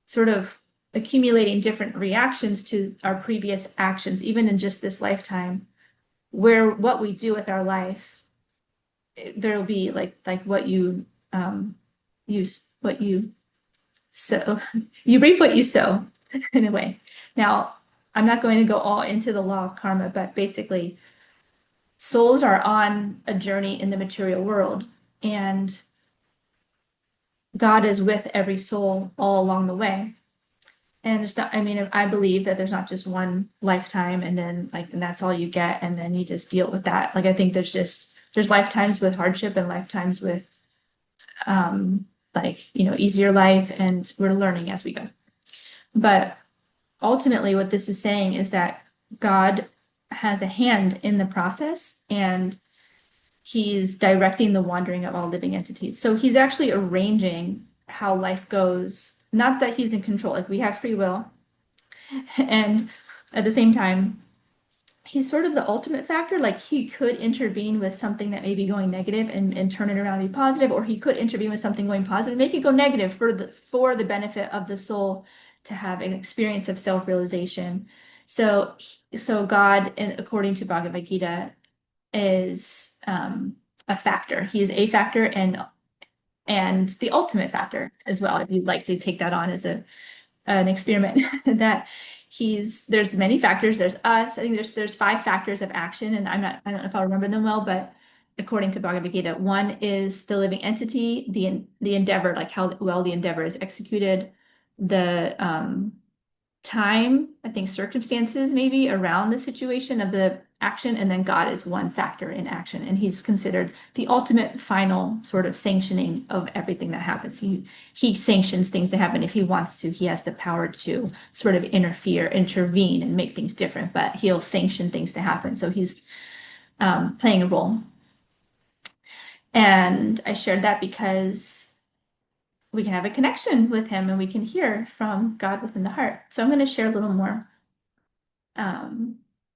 sort of accumulating different reactions to our previous actions, even in just this lifetime, where what we do with our life there'll be like what you use, what you sow. You reap what you sow in a way. Now, I'm not going to go all into the law of karma, but basically, souls are on a journey in the material world, and God is with every soul all along the way. And it's not, I mean, I believe that there's not just one lifetime and then and that's all you get, and then you just deal with that. Like, I think there's lifetimes with hardship and lifetimes with, easier life, and we're learning as we go. But ultimately, what this is saying is that God has a hand in the process, and he's directing the wandering of all living entities. So he's actually arranging how life goes. Not that he's in control, like we have free will. And at the same time, he's sort of the ultimate factor. Like, he could intervene with something that may be going negative and turn it around and be positive, or he could intervene with something going positive, make it go negative for the benefit of the soul to have an experience of self-realization. So God, according to Bhagavad Gita, is a factor. He is a factor and the ultimate factor as well. If you'd like to take that on as an experiment, that there's many factors. There's us. I think there's 5 factors of action, and I don't know if I'll remember them well, but according to Bhagavad Gita, one is the living entity, the endeavor, like how well the endeavor is executed, the time, I think circumstances maybe around the situation of the action, and then God is one factor in action, and he's considered the ultimate final sort of sanctioning of everything that happens. He sanctions things to happen if he wants to. He has the power to sort of intervene and make things different, but he'll sanction things to happen. So he's playing a role. And I shared that because we can have a connection with him and we can hear from God within the heart. So I'm going to share a little more.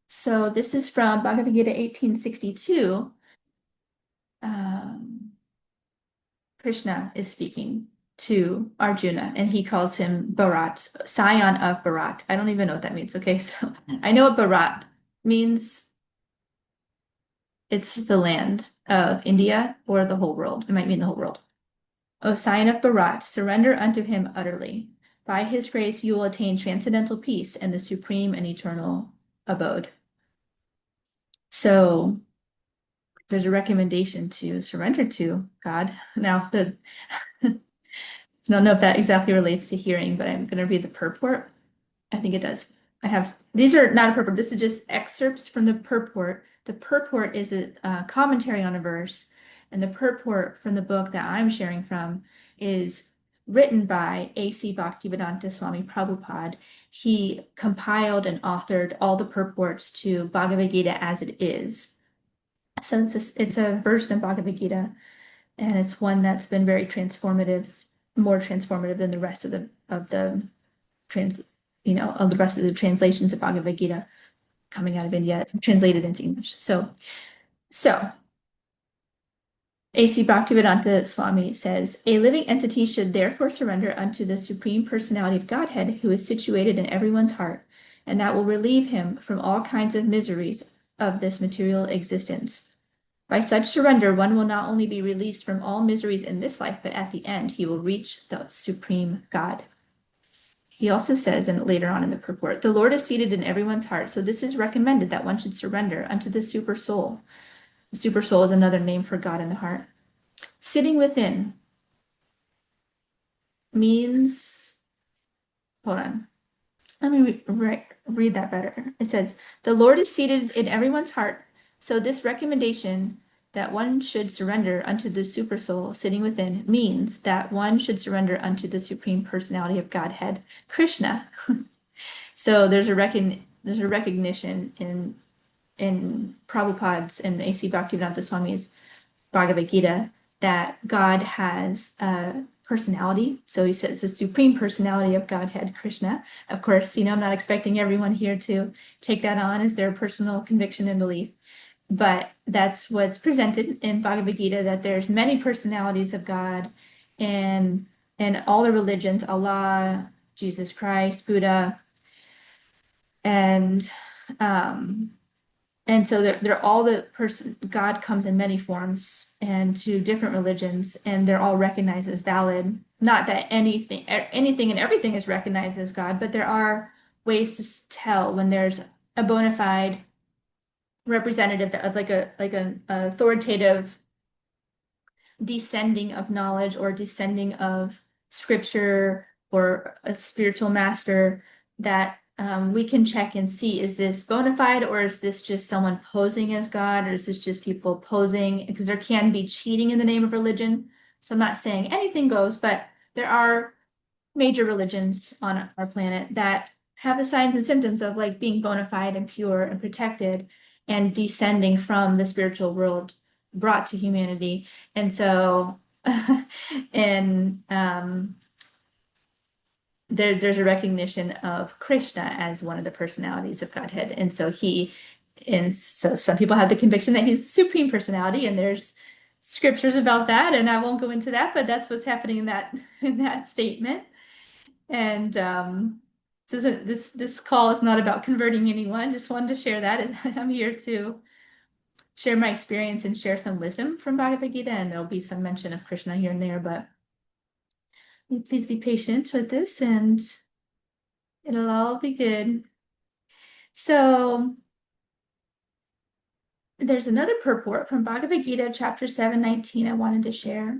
So this is from Bhagavad Gita 1862. Krishna is speaking to Arjuna, and he calls him Bharat, scion of Bharat. I don't even know what that means. Okay, so I know what Bharat means. It's the land of India or the whole world. It might mean the whole world. O scion of Bharat, surrender unto him utterly. By his grace, you will attain transcendental peace and the supreme and eternal abode. So there's a recommendation to surrender to God. Now, I don't know if that exactly relates to hearing, but I'm going to read the purport. I think it does. These are not a purport. This is just excerpts from the purport. The purport is a commentary on a verse, and the purport from the book that I'm sharing from is written by A.C. Bhaktivedanta Swami Prabhupada. He compiled and authored all the purports to Bhagavad Gita As It Is. So it's a version of Bhagavad Gita, and it's one that's been very transformative, more transformative than the rest of the rest of the translations of Bhagavad Gita coming out of India. It's translated into English. So A.C. Bhaktivedanta Swami says, a living entity should therefore surrender unto the Supreme Personality of Godhead, who is situated in everyone's heart, and that will relieve him from all kinds of miseries of this material existence. By such surrender, one will not only be released from all miseries in this life, but at the end, he will reach the Supreme God. He also says, and later on in the purport, the Lord is seated in everyone's heart, so this is recommended that one should surrender unto the super soul. The super soul is another name for God in the heart. Sitting within means, hold on, let me read that better. It says, the Lord is seated in everyone's heart, so this recommendation that one should surrender unto the super soul sitting within means that one should surrender unto the Supreme Personality of Godhead, Krishna. So there's a recognition in Prabhupada's and A.C. Bhaktivedanta Swami's Bhagavad Gita that God has a personality. So he says the Supreme Personality of Godhead, Krishna. Of course, I'm not expecting everyone here to take that on as their personal conviction and belief, but that's what's presented in Bhagavad Gita, that there's many personalities of God in all the religions, Allah, Jesus Christ, Buddha, and And so they're all the person, God comes in many forms and to different religions, and they're all recognized as valid. Not that anything and everything is recognized as God, but there are ways to tell when there's a bona fide representative that of like an authoritative descending of knowledge or descending of scripture or a spiritual master that we can check and see, is this bona fide or is this just someone posing as God, or is this just people posing? Because there can be cheating in the name of religion. So I'm not saying anything goes, but there are major religions on our planet that have the signs and symptoms of like being bona fide and pure and protected and descending from the spiritual world brought to humanity. And so, and there's a recognition of Krishna as one of the personalities of Godhead. And so some people have the conviction that he's the supreme personality, and there's scriptures about that, and I won't go into that, but that's what's happening in that statement. And this call is not about converting anyone. Just wanted to share that. And I'm here to share my experience and share some wisdom from Bhagavad Gita. And there'll be some mention of Krishna here and there, but please be patient with this, and it'll all be good. So there's another purport from Bhagavad Gita, chapter 7:19. I wanted to share.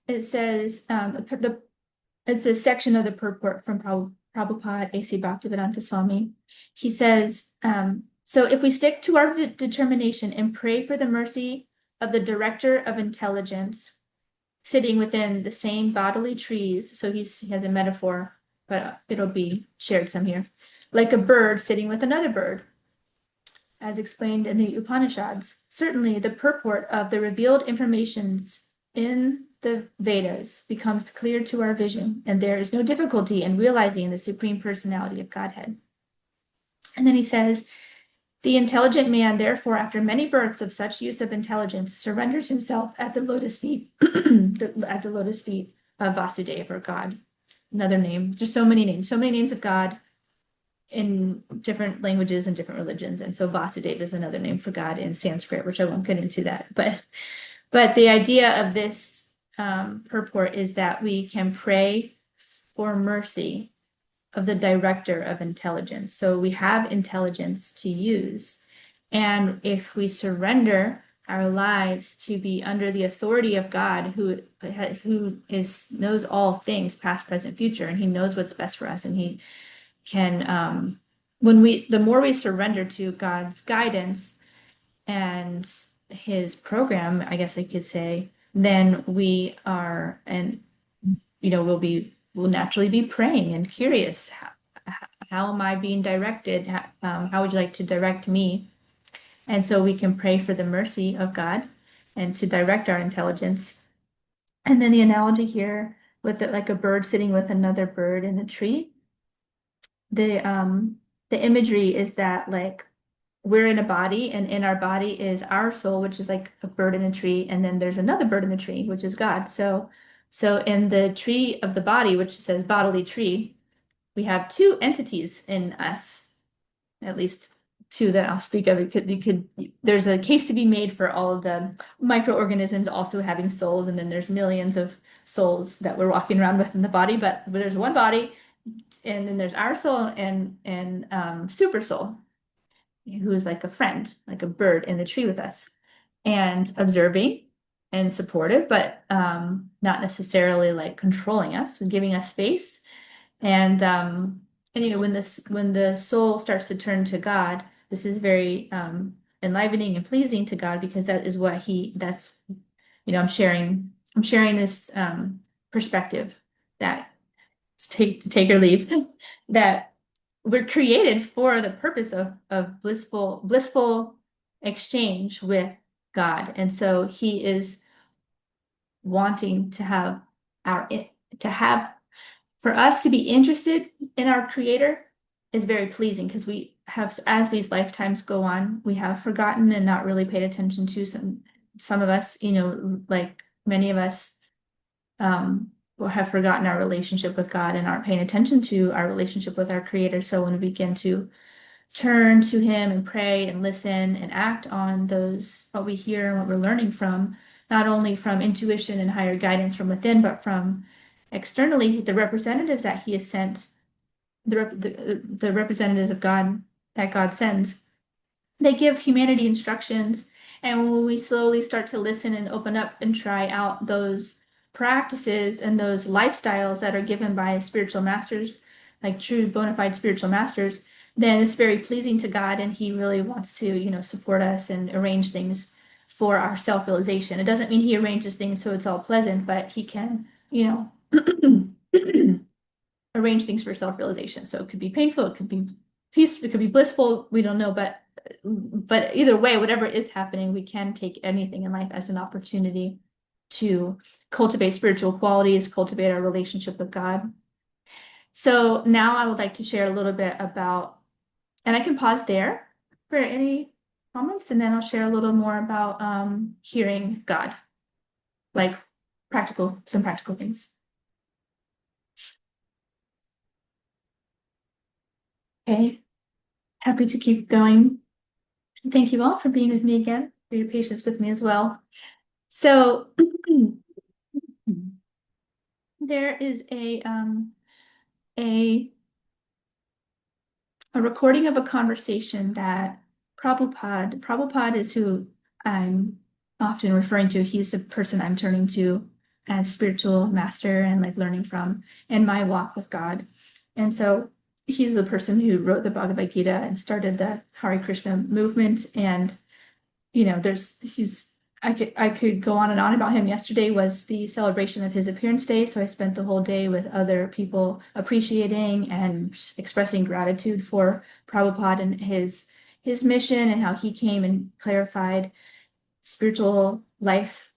It says it's a section of the purport from Prabhupada A.C. Bhaktivedanta Swami. He says, so if we stick to our determination and pray for the mercy of the director of intelligence sitting within the same bodily trees, so he has a metaphor, but it'll be shared some here, like a bird sitting with another bird, as explained in the Upanishads. Certainly the purport of the revealed informations in the Vedas becomes clear to our vision, and there is no difficulty in realizing the Supreme Personality of Godhead. And then he says, the intelligent man, therefore, after many births of such use of intelligence, surrenders himself at the lotus feet, at the lotus feet of Vasudeva, or God. Another name. There's so many names of God in different languages and different religions. And so Vasudeva is another name for God in Sanskrit, which I won't get into that. But the idea of this purport is that we can pray for mercy of the director of intelligence. So we have intelligence to use. And if we surrender our lives to be under the authority of God, who knows all things, past, present, future, and he knows what's best for us, and he can the more we surrender to God's guidance and his program, I guess I could say, then we are, and we'll naturally be praying and curious. How am I being directed? How would you like to direct me? And so we can pray for the mercy of God and to direct our intelligence. And then the analogy here with like a bird sitting with another bird in a tree. The imagery is that like we're in a body, and in our body is our soul, which is like a bird in a tree, and then there's another bird in the tree, which is God. So in the tree of the body, which says bodily tree, we have two entities in us, at least two that I'll speak of. There's a case to be made for all of the microorganisms also having souls, and then there's millions of souls that we're walking around with in the body, but there's one body, and then there's our soul and super soul, who is like a friend, like a bird in the tree with us, and observing and supportive, but not necessarily like controlling us, giving us space. And when the soul starts to turn to God, this is very enlivening and pleasing to God, because that is what I'm sharing this perspective that to take or leave that we're created for the purpose of blissful exchange with God. And so he is wanting to have for us to be interested in our creator is very pleasing, because we have, as these lifetimes go on, we have forgotten and not really paid attention to some of us, like many of us will have forgotten our relationship with God and aren't paying attention to our relationship with our creator. So when we begin to turn to him and pray and listen and act on those, what we hear and what we're learning from, not only from intuition and higher guidance from within, but from externally, the representatives that he has sent, the representatives of God that God sends. They give humanity instructions, and when we slowly start to listen and open up and try out those practices and those lifestyles that are given by spiritual masters, like true bona fide spiritual masters, then it's very pleasing to God, and He really wants to, support us and arrange things for our self-realization. It doesn't mean He arranges things so it's all pleasant, but He can, arrange things for self-realization. So it could be painful, it could be peaceful, it could be blissful. We don't know, but either way, whatever is happening, we can take anything in life as an opportunity to cultivate spiritual qualities, cultivate our relationship with God. So now I would like to share a little bit about, and I can pause there for any comments, and then I'll share a little more about hearing God, like some practical things. Okay, happy to keep going. Thank you all for being with me again, for your patience with me as well. So there is a recording of a conversation that Prabhupada is who I'm often referring to. He's the person I'm turning to as spiritual master and like learning from in my walk with God. And so he's the person who wrote the Bhagavad-gita and started the Hare Krishna movement. And I could go on and on about him. Yesterday was the celebration of his appearance day, so I spent the whole day with other people appreciating and expressing gratitude for Prabhupada and his mission and how he came and clarified spiritual life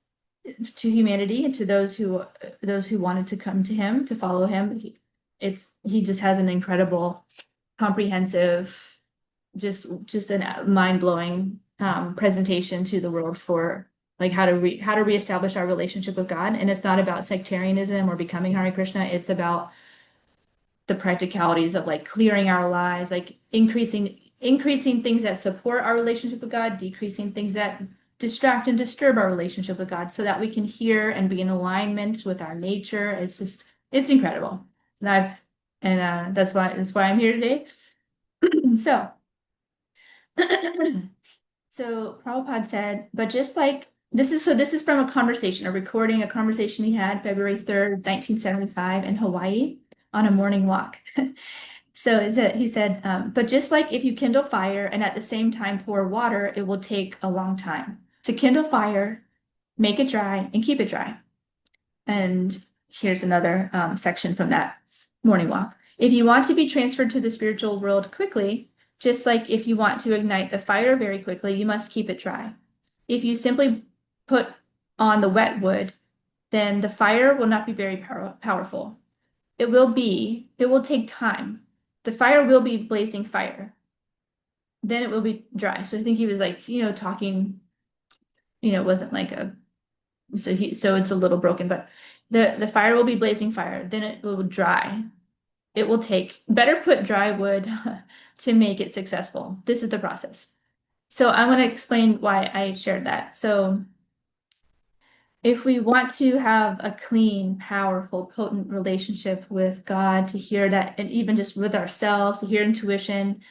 to humanity and to those who wanted to come to him to follow him. He just has an incredible, comprehensive, just a mind-blowing presentation to the world for like how to reestablish our relationship with God. And it's not about sectarianism or becoming Hare Krishna. It's about the practicalities of like clearing our lives, like increasing things that support our relationship with God, decreasing things that distract and disturb our relationship with God, so that we can hear and be in alignment with our nature. It's incredible. And that's why I'm here today. So So Prabhupada said, but just like this is from a conversation, a conversation he had February 3rd, 1975 in Hawaii on a morning walk. So he said, but just like if you kindle fire and at the same time pour water, it will take a long time. To kindle fire, make it dry and keep it dry. And here's another section from that morning walk. If you want to be transferred to the spiritual world quickly, just like if you want to ignite the fire very quickly, you must keep it dry. If you simply put on the wet wood, then the fire will not be very powerful. It will take time. The fire will be blazing fire. Then it will be dry. So I think he was like, talking, it wasn't like so it's a little broken, but the fire will be blazing fire, then it will dry. It will take, better put dry wood to make it successful. This is the process. So I want to explain why I shared that. So if we want to have a clean, powerful, potent relationship with God, to hear that, and even just with ourselves, to hear intuition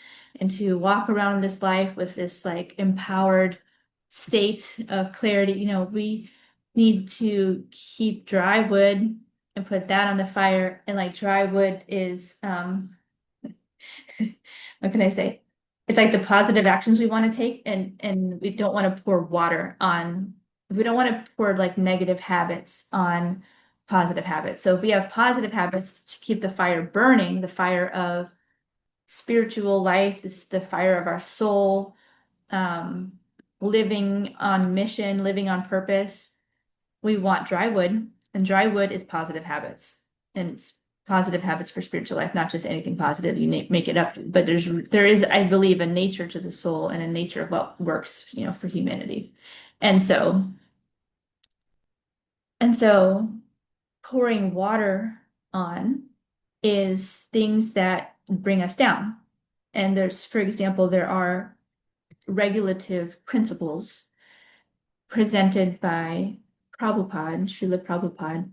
and to walk around this life with this like empowered state of clarity, we need to keep dry wood and put that on the fire. And like dry wood is, what can I say? It's like the positive actions we want to take, and we don't want to pour water on, we don't want to pour like negative habits on positive habits. So if we have positive habits to keep the fire burning, the fire of spiritual life, the fire of our soul, living on mission, living on purpose, we want dry wood, and dry wood is positive habits. And it's positive habits for spiritual life, not just anything positive you make it up. But there is, I believe, a nature to the soul and a nature of what works, for humanity. And so pouring water on is things that bring us down. And there's, for example, there are regulative principles presented by Prabhupada, Srila Prabhupada,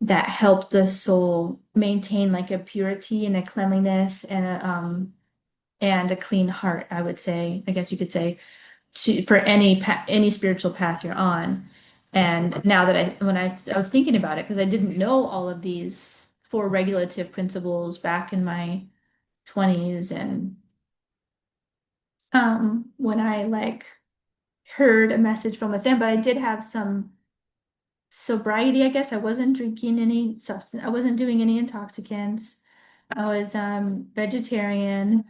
that help the soul maintain like a purity and a cleanliness and a clean heart, I would say, I guess you could say, for any spiritual path you're on. And now that I was thinking about it, because I didn't know all of these four regulative principles back in my 20s, and when I like heard a message from within, but I did have some sobriety, I guess. I wasn't drinking any substance, I wasn't doing any intoxicants. I was vegetarian,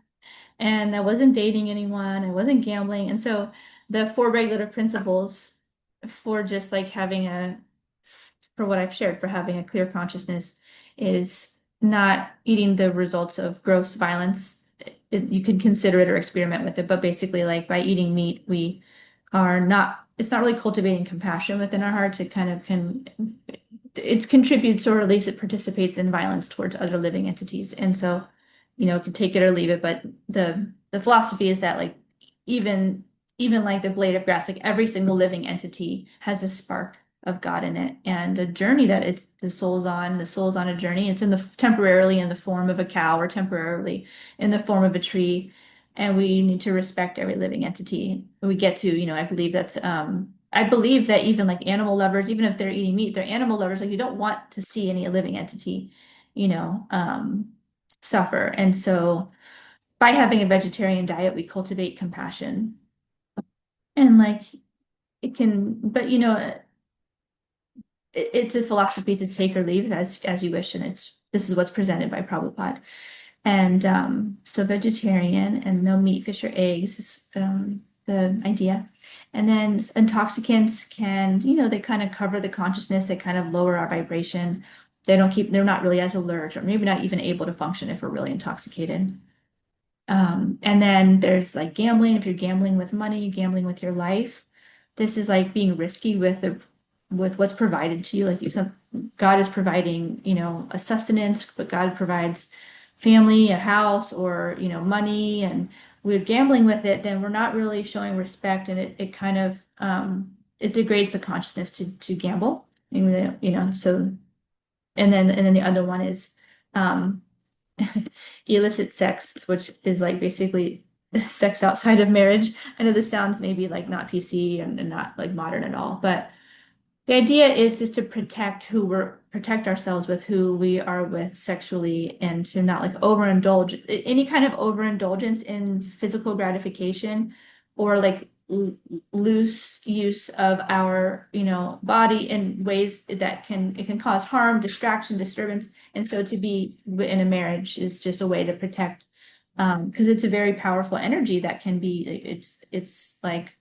and I wasn't dating anyone, I wasn't gambling. And so the four regulative principles for just like having for what I've shared, for having a clear consciousness, is not eating the results of gross violence. You can consider it or experiment with it, but basically, like by eating meat, we are not, it's not really cultivating compassion within our hearts. It kind of it contributes, or at least it participates in violence towards other living entities. And so, it can take it or leave it, but the philosophy is that like even like the blade of grass, like every single living entity has a spark of God in it, and a journey that the soul's on a journey. It's temporarily in the form of a cow, or temporarily in the form of a tree, and we need to respect every living entity. We get to, I believe that even like animal lovers, even if they're eating meat, they're animal lovers. Like, you don't want to see any living entity, you know, um, suffer. And so by having a vegetarian diet, we cultivate compassion. And like it can, but it's a philosophy to take or leave as you wish, and this is what's presented by Prabhupada. And so vegetarian and no meat, fish, or eggs is the idea. And then intoxicants can, they kind of cover the consciousness, they kind of lower our vibration. They're not really as alert, or maybe not even able to function if we're really intoxicated. And then there's like gambling. If you're gambling with money, gambling with your life, this is like being risky with what's provided to you. Like God is providing, a sustenance, but God provides family, a house, or money, and we're gambling with it, then we're not really showing respect, and it kind of it degrades the consciousness to gamble. And, so and then the other one is um illicit sex, which is like basically sex outside of marriage. I know this sounds maybe like not PC and not like modern at all, but the idea is just to protect ourselves with who we are with sexually, and to not like overindulge any kind of overindulgence in physical gratification, or like loose use of our, body in ways that it can cause harm, distraction, disturbance. And so to be in a marriage is just a way to protect, because it's a very powerful energy that can be, it's like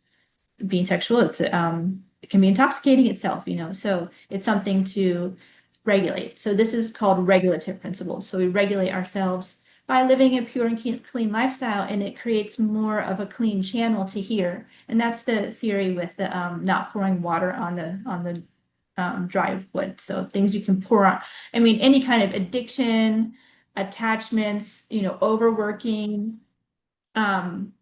being sexual, it can be intoxicating itself, so it's something to regulate. So this is called regulative principles. So we regulate ourselves by living a pure and clean lifestyle, and it creates more of a clean channel to hear. And that's the theory with the not pouring water on the dry wood. So things you can pour on, I mean, any kind of addiction, attachments, overworking, um,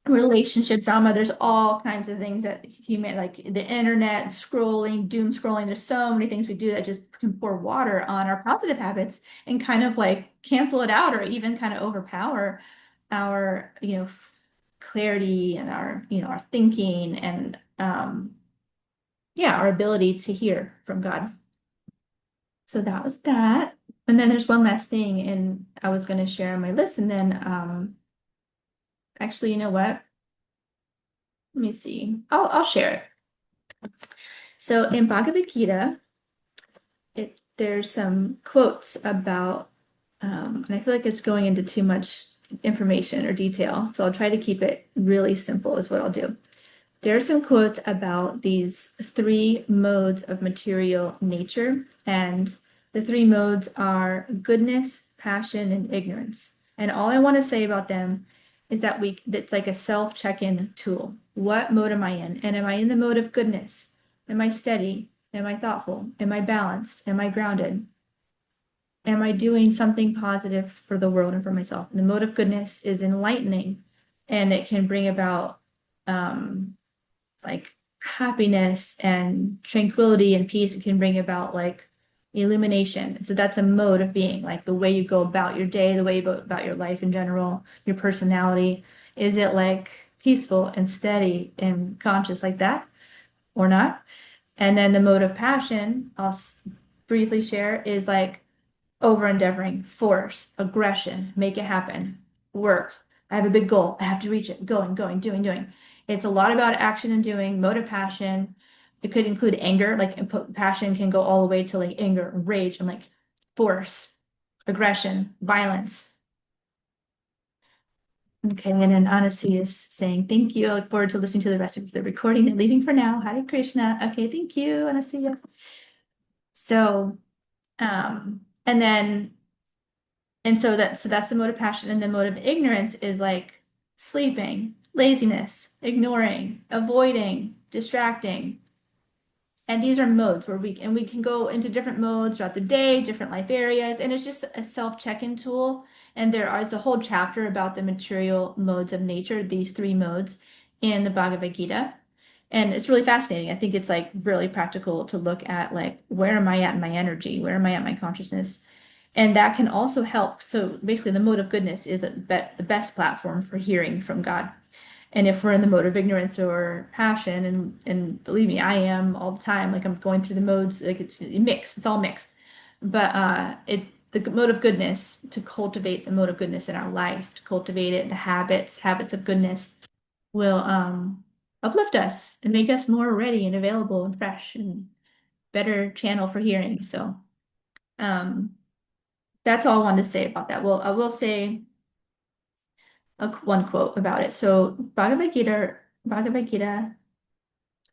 relationship drama. There's all kinds of things that human, like the internet, scrolling, doom scrolling. There's so many things we do that just can pour water on our positive habits and kind of like cancel it out, or even kind of overpower our, clarity, and our, our thinking, and yeah, our ability to hear from God. So that was that. And then there's one last thing, and I was going to share on my list, and then actually, you know what? Let me see. I'll share it. So in Bhagavad Gita, there's some quotes about, and I feel like it's going into too much information or detail, so I'll try to keep it really simple is what I'll do. There are some quotes about these three modes of material nature, and the three modes are goodness, passion, and ignorance. And all I want to say about them is that it's like a self-check-in tool. What mode am I in? And am I in the mode of goodness? Am I steady? Am I thoughtful? Am I balanced? Am I grounded? am I doing something positive for the world and for myself? And the mode of goodness is enlightening, and it can bring about like happiness and tranquility and peace. It can bring about like illumination. So that's a mode of being, like the way you go about your day, the way you go about your life in general, your personality. Is it like peaceful and steady and conscious like that or not? And then the mode of passion, I'll briefly share, is like over endeavoring, force, aggression, make it happen, work. I have a big goal. I have to reach it. Going, doing. It's a lot about action and doing, mode of passion. It could include anger, like passion can go all the way to like anger, rage, and like force, aggression, violence. Okay, and then Anasi is saying, thank you. I look forward to listening to the rest of the recording and leaving for now. Hare Krishna. Okay, thank you, Anasi. So, and then so that's the mode of passion, and the mode of ignorance is like sleeping, laziness, ignoring, avoiding, distracting. And these are modes where we can go into different modes throughout the day, different life areas, and it's just a self-check-in tool. And there is a whole chapter about the material modes of nature, these three modes in the Bhagavad Gita. And it's really fascinating. I think it's like really practical to look at like where am I at in my energy? Where am I at in my consciousness? And that can also help. So basically the mode of goodness is the best platform for hearing from God. And if we're in the mode of ignorance or passion, and believe me, I am all the time, like I'm going through the modes, like it's mixed, it's all mixed. But the mode of goodness, to cultivate the mode of goodness in our life, to cultivate it, the habits of goodness will uplift us and make us more ready and available and fresh and better channel for hearing. So um that's all I wanted to say about that. Well, I will say one quote about it. So Bhagavad Gita,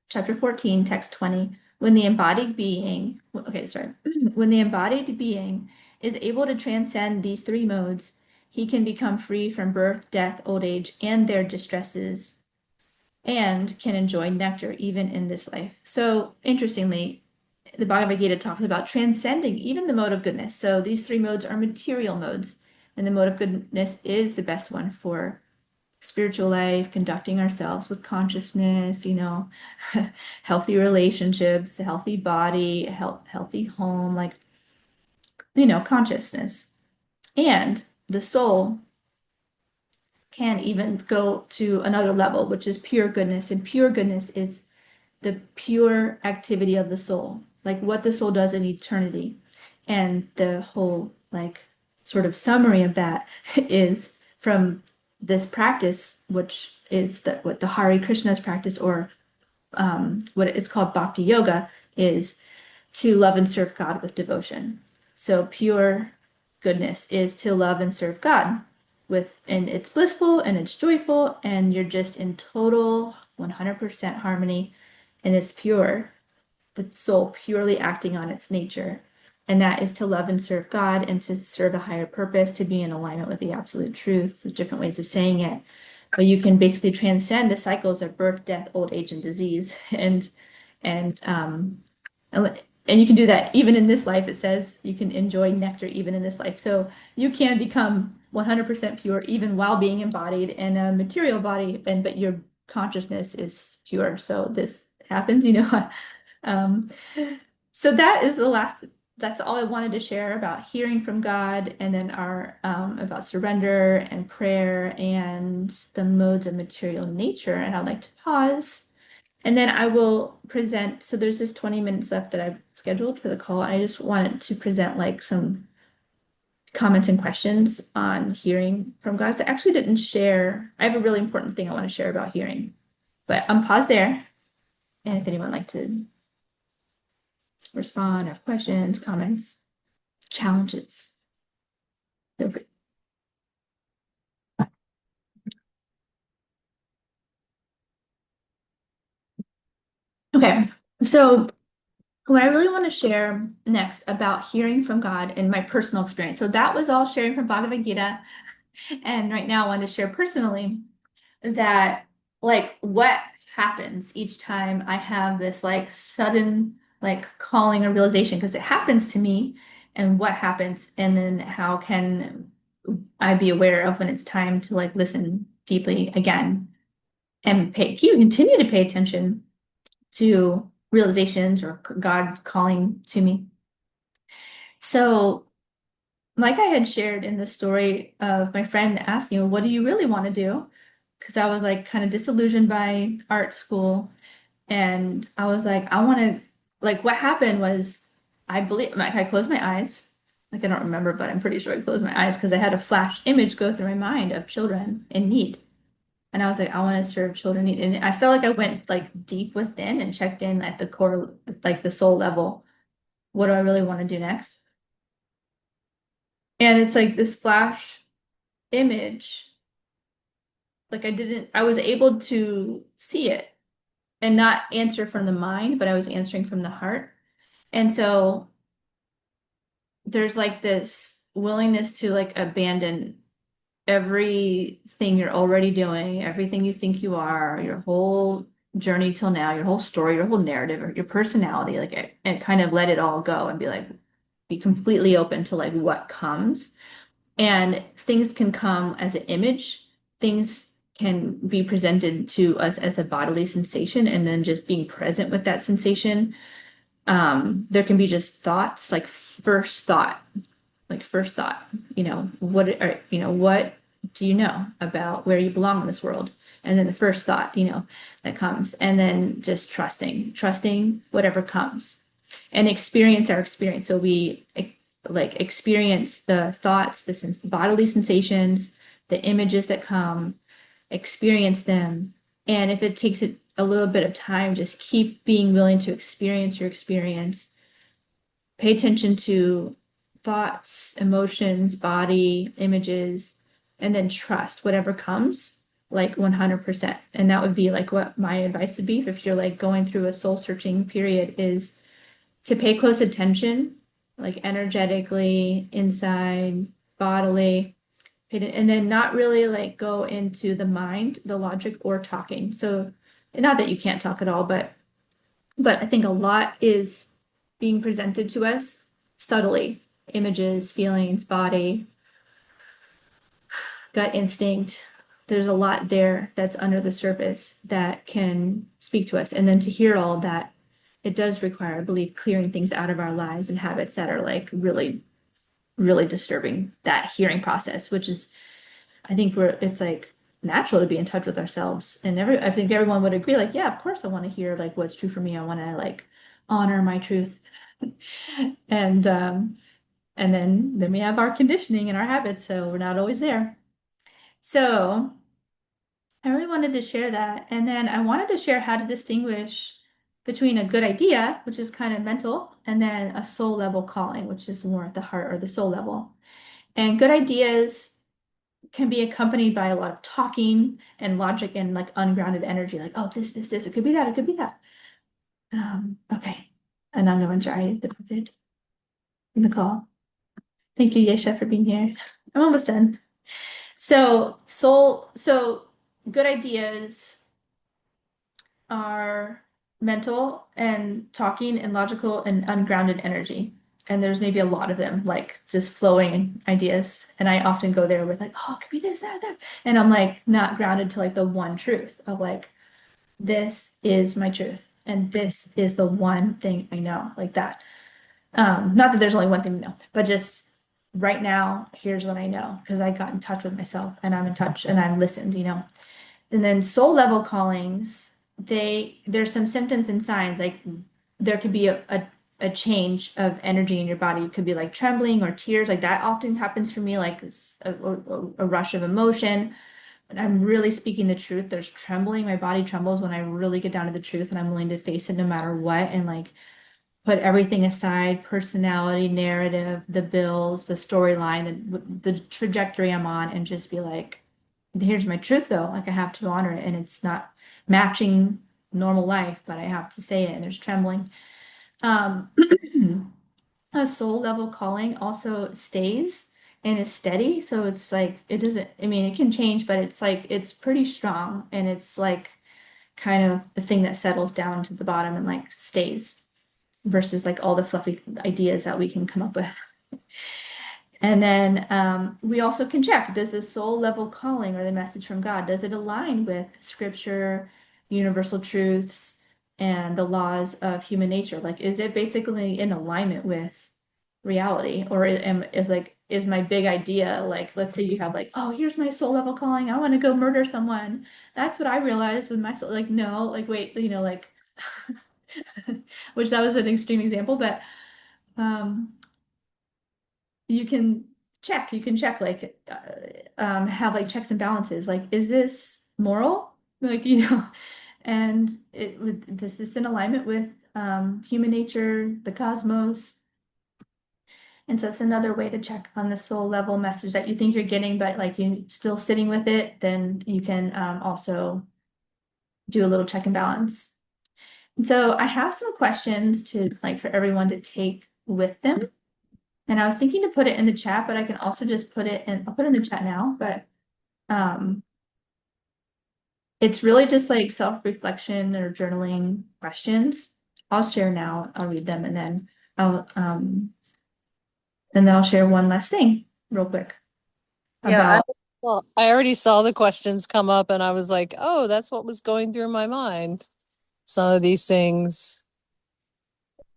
chapter 14, text 20, when the embodied being, okay, sorry, when the embodied being is able to transcend these three modes, he can become free from birth, death, old age, and their distresses, and can enjoy nectar even in this life. So interestingly, the Bhagavad Gita talks about transcending even the mode of goodness. So these three modes are material modes, and the mode of goodness is the best one for spiritual life, conducting ourselves with consciousness, healthy relationships, a healthy body, a healthy home, like, consciousness. And the soul can even go to another level, which is pure goodness. And pure goodness is the pure activity of the soul, like what the soul does in eternity. And the whole, like, sort of summary of that is from this practice, which is what the Hare Krishna's practice, or what it's called Bhakti Yoga, is to love and serve God with devotion. So pure goodness is to love and serve God and it's blissful and it's joyful, and you're just in total 100% harmony, and it's pure, the soul purely acting on its nature. And that is to love and serve God and to serve a higher purpose, to be in alignment with the absolute truth. So different ways of saying it. But you can basically transcend the cycles of birth, death, old age, and disease. And you can do that even in this life. It says you can enjoy nectar even in this life. So you can become 100% pure even while being embodied in a material body, but your consciousness is pure. So this happens. Um, so that's all I wanted to share about hearing from God, and then our about surrender and prayer and the modes of material nature. And I'd like to pause, and then I will present. So there's just 20 minutes left that I've scheduled for the call. I just wanted to present like some comments and questions on hearing from God. So I actually didn't share. I have a really important thing I want to share about hearing, but I'm paused there. And if anyone would like to respond, have questions, comments, challenges. Feel free. Okay, so what I really want to share next about hearing from God and my personal experience. So that was all sharing from Bhagavad Gita. And right now I want to share personally that like what happens each time I have this like sudden like calling or realization, because it happens to me and what happens, and then how can I be aware of when it's time to like listen deeply again and continue to pay attention to realizations or God calling to me. So, like I had shared in the story of my friend asking, well, what do you really want to do? Because I was like kind of disillusioned by art school. And I was like, I want to, like, what happened was I believe, like, I closed my eyes. Like, I don't remember, but I'm pretty sure I closed my eyes because I had a flash image go through my mind of children in need. And I was like, I want to serve children in need. And I felt like I went like deep within and checked in at the core, like the soul level. What do I really want to do next? And it's like this flash image, like I was able to see it and not answer from the mind, but I was answering from the heart. And so there's like this willingness to like abandon everything you're already doing, everything you think you are, your whole journey till now, your whole story, your whole narrative, or your personality, like and kind of let it all go and be like, be completely open to like what comes. And things can come as an image, things can be presented to us as a bodily sensation, and then just being present with that sensation. There can be just thoughts, like first thought, what do you know about where you belong in this world? And then the first thought, that comes, and then just trusting whatever comes and experience our experience. So we like experience the thoughts, the bodily sensations, the images that come, experience them. And if it takes it a little bit of time, just keep being willing to experience your experience. Pay attention to thoughts, emotions, body, images, and then trust whatever comes, like 100%. And that would be like what my advice would be if you're like going through a soul searching period, is to pay close attention, like energetically, inside, bodily, and then not really like go into the mind, the logic, or talking. So, not that you can't talk at all, but I think a lot is being presented to us subtly, images, feelings, body, gut instinct. There's a lot there that's under the surface that can speak to us. And then to hear all that, it does require, I believe, clearing things out of our lives and habits that are like really, really disturbing that hearing process, which is, I think it's like natural to be in touch with ourselves. And I think everyone would agree, like, yeah, of course I want to hear like what's true for me. I want to like honor my truth. And then we have our conditioning and our habits, so we're not always there. So I really wanted to share that. And then I wanted to share how to distinguish between a good idea, which is kind of mental, and then a soul level calling, which is more at the heart or the soul level. And good ideas can be accompanied by a lot of talking and logic and like ungrounded energy, like, oh, this, it could be that, it could be that. Okay. And I'm going to try the puppet in the call. Thank you, Yesha, for being here. I'm almost done. So good ideas are mental and talking and logical and ungrounded energy. And there's maybe a lot of them, like just flowing ideas. And I often go there with like, oh, it could be this, that, that. And I'm like not grounded to like the one truth of like, this is my truth. And this is the one thing I know, like that. Not that there's only one thing to know, but just right now, here's what I know because I got in touch with myself and I'm in touch and I'm listened. And then soul level callings, there's some symptoms and signs, like there could be a change of energy in your body. It could be like trembling or tears, like that often happens for me, like a rush of emotion. But I'm really speaking the truth. There's trembling. My body trembles when I really get down to the truth and I'm willing to face it no matter what. And like put everything aside, personality, narrative, the bills, the storyline, the trajectory I'm on, and just be like, here's my truth though. Like I have to honor it. And it's not matching normal life, but I have to say it. And there's trembling. Um, a soul level calling also stays and is steady. So it's like, it doesn't, I mean, it can change, but it's like, it's pretty strong. And it's like kind of the thing that settles down to the bottom and like stays versus like all the fluffy ideas that we can come up with. And then we also can check, does the soul level calling or the message from God, does it align with scripture, universal truths, and the laws of human nature? Like, is it basically in alignment with reality? Or is my big idea, like, let's say you have like, oh, here's my soul level calling, I want to go murder someone. That's what I realized with my soul. Like, no, like, wait, like, which that was an extreme example, but um, you can check like have like checks and balances, like is this moral, like and this is in alignment with human nature, the cosmos. And so it's another way to check on the soul level message that you think you're getting, but like you still sitting with it, then you can also do a little check and balance. And so I have some questions to like for everyone to take with them. And I was thinking to put it in the chat, but I can also just put it in, I'll put it in the chat now, but um it's really just like self-reflection or journaling questions. I'll share now, I'll read them I'll and then I'll share one last thing real quick Yeah, about I already saw the questions come up and I was like, oh, that's what was going through my mind. Some of these things.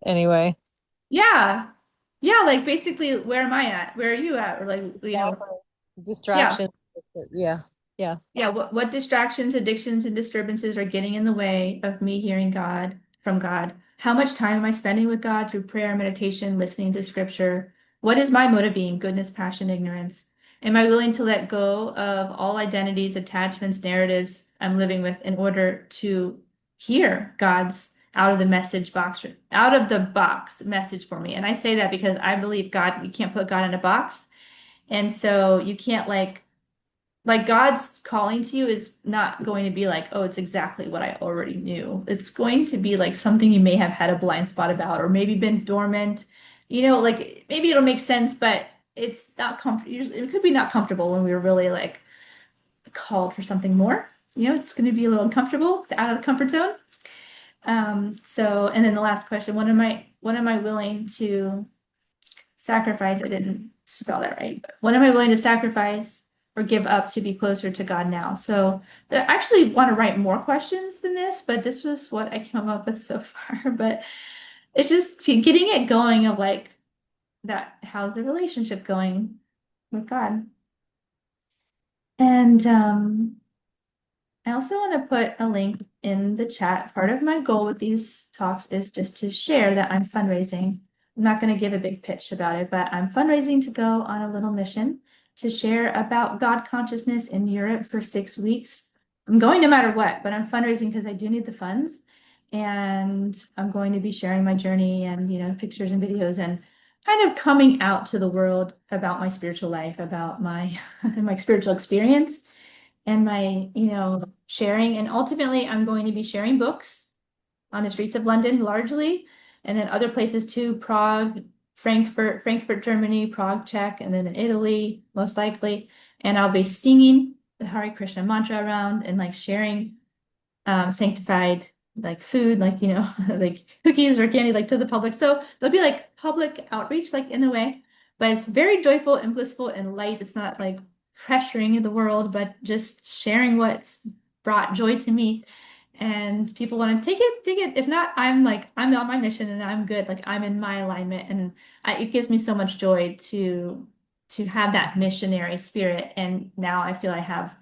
Anyway. yeah. Yeah, like basically where am I at? Where are you at? Or like, Exactly. yeah. Distraction. Yeah. Yeah. Yeah, what distractions, addictions, and disturbances are getting in the way of me hearing God from God? How much time am I spending with God through prayer, meditation, listening to scripture? What is my motive being? Goodness, passion, ignorance? Am I willing to let go of all identities, attachments, narratives I'm living with in order to hear God's out of the box message for me? And I say that because I believe God, you can't put God in a box. And so you can't like God's calling to you is not going to be like, oh, it's exactly what I already knew. It's going to be like something you may have had a blind spot about or maybe been dormant. Like maybe it'll make sense, but it's not comfortable. It could be not comfortable when we were really like called for something more. It's going to be a little uncomfortable, it's out of the comfort zone. And then the last question, what am I willing to sacrifice? I didn't spell that right, but what am I willing to sacrifice or give up to be closer to God now? So I actually want to write more questions than this, but this was what I came up with so far. But it's just getting it going of like that, how's the relationship going with God? And I also want to put a link in the chat. Part of my goal with these talks is just to share that I'm fundraising. I'm not going to give a big pitch about it, but I'm fundraising to go on a little mission to share about God consciousness in Europe for 6 weeks. I'm going no matter what, but I'm fundraising because I do need the funds. And I'm going to be sharing my journey and, pictures and videos and kind of coming out to the world about my spiritual life, about my my spiritual experience and my, sharing. And ultimately, I'm going to be sharing books on the streets of London largely, and then other places too, Prague, Frankfurt, Germany, Prague, Czech, and then in Italy, most likely. And I'll be singing the Hare Krishna mantra around and like sharing sanctified like food, like, like cookies or candy, like to the public. So there'll be like public outreach, like in a way, but it's very joyful and blissful and light. It's not like pressuring the world, but just sharing what's brought joy to me. And people want to take it, take it. If not, I'm on my mission and I'm good. Like I'm in my alignment, and it gives me so much joy to have that missionary spirit. And now I feel I have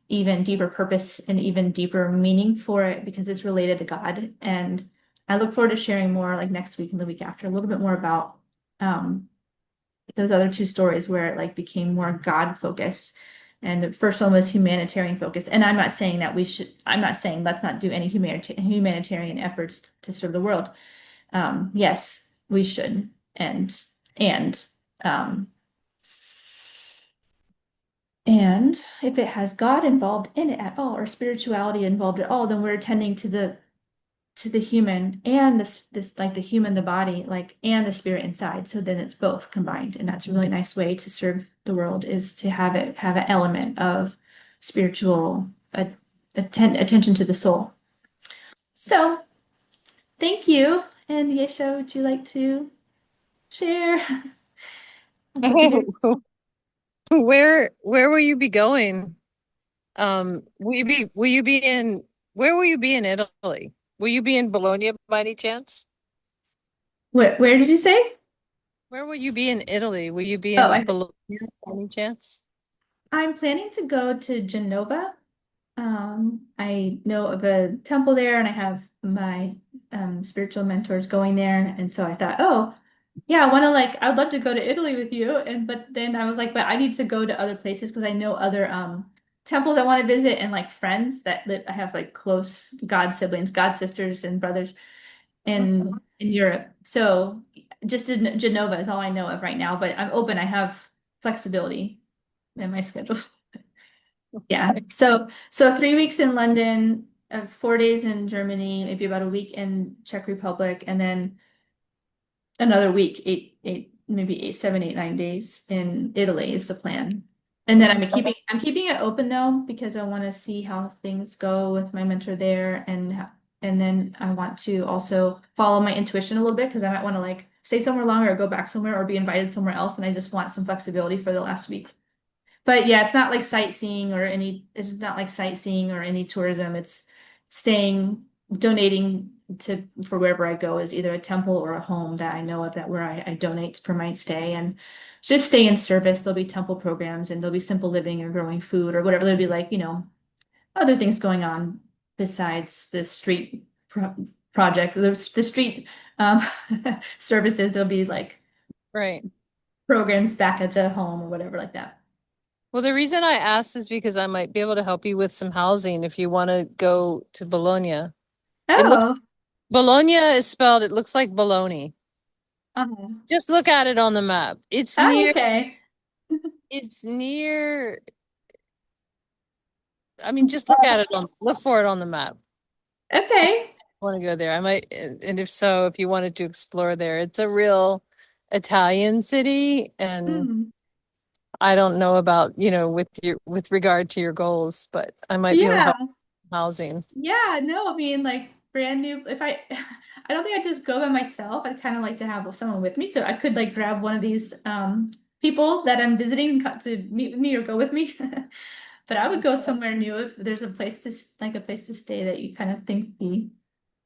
even deeper purpose and even deeper meaning for it because it's related to God. And I look forward to sharing more like next week and the week after, a little bit more about um, those other two stories where it like became more God focused. And the first one was humanitarian focused. And I'm not saying let's not do any humanitarian efforts to serve the world. Yes, we should. And um, And if it has God involved in it at all, or spirituality involved at all, then we're attending to the human and this like the human, the body, like and the spirit inside. So then it's both combined. And that's a really nice way to serve the world is to have an element of spiritual attention to the soul. So thank you. And Yesha, would you like to share? That's what to do. Where will you be going? Will you be in where will you be in Italy? Will you be in Bologna by any chance? Where did you say? Where will you be in Italy? Will you be Oh, in Bologna by any chance? I'm planning to go to Genova. I know of a temple there, and I have my spiritual mentors going there, and so I thought, oh, yeah, I want to like, I would love to go to Italy with you, and but then I was like, but I need to go to other places because I know other temples I want to visit and like friends that live. I have like close God siblings, God sisters, and brothers in Europe. So just Genova is all I know of right now, but I'm open. I have flexibility in my schedule. Yeah. So 3 weeks in London, 4 days in Germany, maybe about a week in Czech Republic, and then another week, maybe 9 days in Italy is the plan. And then I'm keeping it open though, because I want to see how things go with my mentor there, and then I want to also follow my intuition a little bit because I might want to like stay somewhere longer or go back somewhere or be invited somewhere else, and I just want some flexibility for the last week. But yeah, it's not like sightseeing or any tourism. It's staying, donating to for wherever I go is either a temple or a home that I know of that where I donate for my stay and just stay in service. There'll be temple programs and there'll be simple living or growing food or whatever. There'll be like, other things going on besides the street project, the street um, services. There'll be like Right. programs back at the home or whatever like that. Well, the reason I asked is because I might be able to help you with some housing if you want to go to Bologna. It looks Oh. Bologna is spelled, it looks like bologna. Uh-huh. Just look at it on the map. Oh, okay. It's near, I mean, just look for it on the map. I Okay. want to go there. I might, and if so, if you wanted to explore there, it's a real Italian city, and Hmm. I don't know about, with regard to your goals, but I might be able to Yeah. help with housing. Yeah. No, I mean, like brand new. If I, I don't think I just go by myself. I kind of like to have someone with me, so I could like grab one of these people that I'm visiting and cut to meet with me or go with me. But I would go somewhere new if there's a place like a place to stay that you kind of think be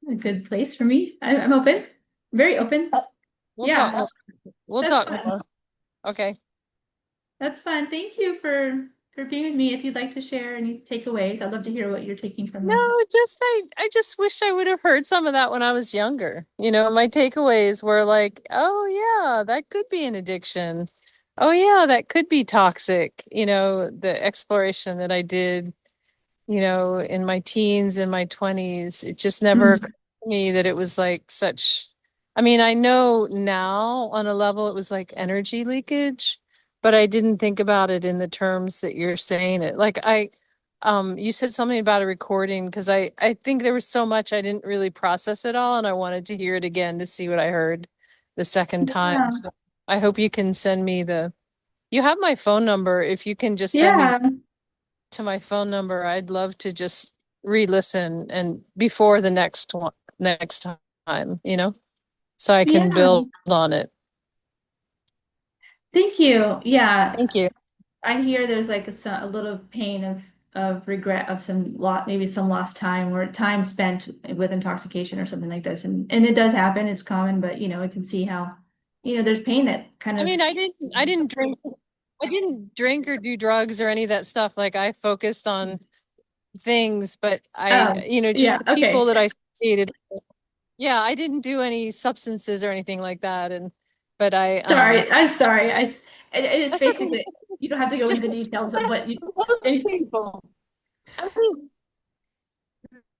a good place for me. I'm open, very open. We'll talk Yeah, more. We'll that's talk fun. more. Okay. That's fun. Thank you for being with me. If you'd like to share any takeaways, I'd love to hear what you're taking from No, this. I just wish I would have heard some of that when I was younger. My takeaways were like, oh yeah, that could be an addiction. Oh yeah, that could be toxic. The exploration that I did, in my teens and my 20s, it just never occurred to me that it was like such, I mean, I know now on a level it was like energy leakage, but I didn't think about it in the terms that you're saying it. Like you said something about a recording because I think there was so much I didn't really process it all and I wanted to hear it again to see what I heard the second time. Yeah. So I hope you can send me you have my phone number. If you can just send me Yeah. to my phone number, I'd love to just re-listen and before the next time, so I can Yeah. build on it. Thank you. Yeah. Thank you. I hear there's like a little pain of regret of some lot, maybe some lost time or time spent with intoxication or something like this. And it does happen. It's common, but I can see how, there's pain that kind I of, mean, I didn't drink or do drugs or any of that stuff. Like I focused on things, but oh, just yeah. the people Okay. that I succeeded. Yeah, I didn't do any substances or anything like that. But Sorry. I'm sorry. It is that's okay. basically, you don't have to go into Just the details of that's what you, most any- people. I mean,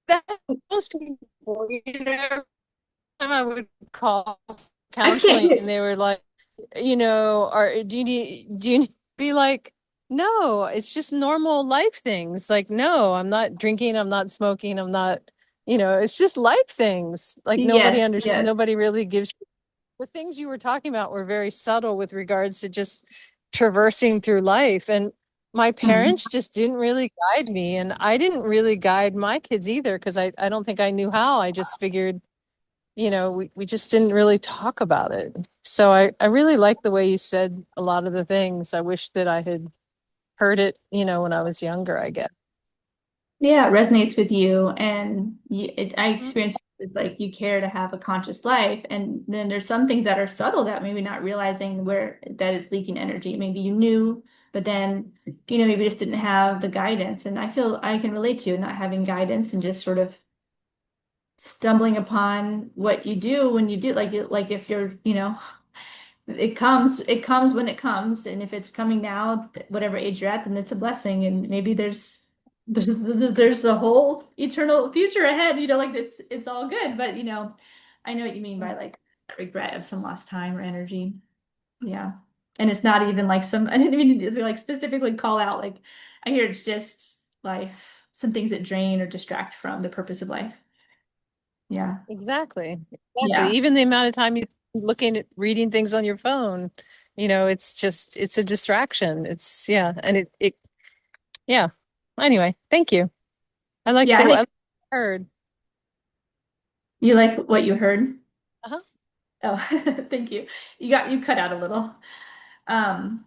that most people, time I would call I can't counseling hear. and they were like, do you need to be like, no, it's just normal life things. Like, no, I'm not drinking, I'm not smoking, I'm not, it's just life things. Like Yes, yes. nobody really gives the things you were talking about were very subtle with regards to just traversing through life. And my Hmm. parents just didn't really guide me. And I didn't really guide my kids either because I don't think I knew how. I just figured we just didn't really talk about it. So I really like the way you said a lot of the things. I wish that I had heard it, when I was younger, I guess. Yeah, it resonates with you, and I Mhm. experience it as like you care to have a conscious life, and then there's some things that are subtle that maybe not realizing where that is leaking energy. Maybe you knew, but then maybe just didn't have the guidance. And I feel I can relate to not having guidance and just sort of stumbling upon what you do when you do like if you're it comes when it comes, and if it's coming now, whatever age you're at, then it's a blessing, and maybe there's a whole eternal future ahead, like it's all good, but I know what you mean by like that regret of some lost time or energy. Yeah. And it's not even like I didn't even need to like specifically call out like I hear it's just life, some things that drain or distract from the purpose of life. Yeah. Exactly. Exactly. Yeah. Even the amount of time you looking at reading things on your phone, it's a distraction. Yeah. And yeah. Anyway, thank you. Yeah, I I think heard. you like what you heard. Uh-huh. Oh, thank you. You cut out a little. Um,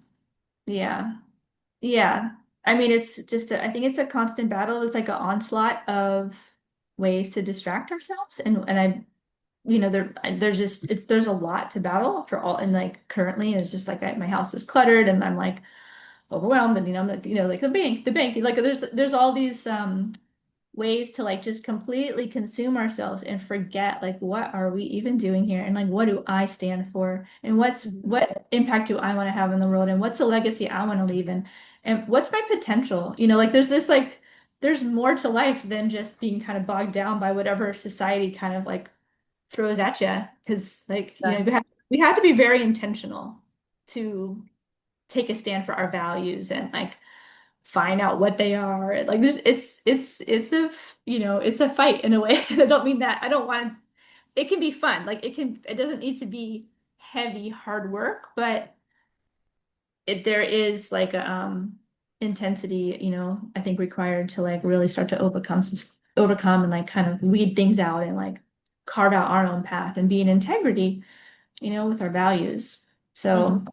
yeah. Yeah. I mean, it's just I think it's a constant battle. It's like an onslaught of ways to distract ourselves. And there's a lot to battle for all, and like currently it's just like my house is cluttered and I'm like overwhelmed, and I'm like, like the bank, like there's all these ways to like just completely consume ourselves and forget like what are we even doing here, and like what do I stand for, and what impact do I want to have in the world, and what's the legacy I want to leave, and what's my potential, like there's this like there's more to life than just being kind of bogged down by whatever society kind of like throws at you, because like we have to be very intentional to take a stand for our values and like find out what they are. Like it's a fight in a way. I don't mean that. I don't want it can be fun. Like it doesn't need to be heavy, hard work, but there is like a intensity, I think required to like really start to overcome and like kind of weed things out and like carve out our own path and be in integrity, with our values. So Mhm.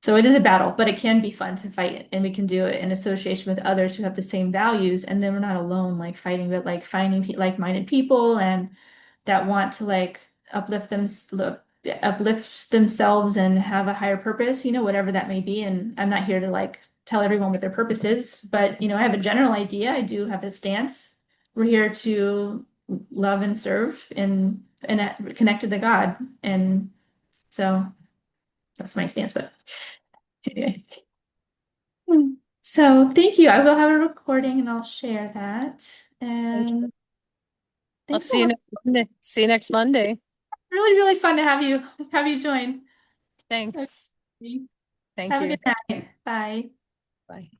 So it is a battle, but it can be fun to fight, and we can do it in association with others who have the same values, and then we're not alone, like fighting, but like finding like-minded people and that want to like uplift them, uplift themselves and have a higher purpose, whatever that may be. And I'm not here to like tell everyone what their purpose is, but I have a general idea. I do have a stance. We're here to love and serve and connected to God, and so that's my stance. But anyway. So thank you. I will have a recording and I'll share that. And I'll thanks a see you lot. next Monday. See you next Monday. Really, really fun to have you join. Thanks. Okay. Thank Have a you. good night. Bye. Bye.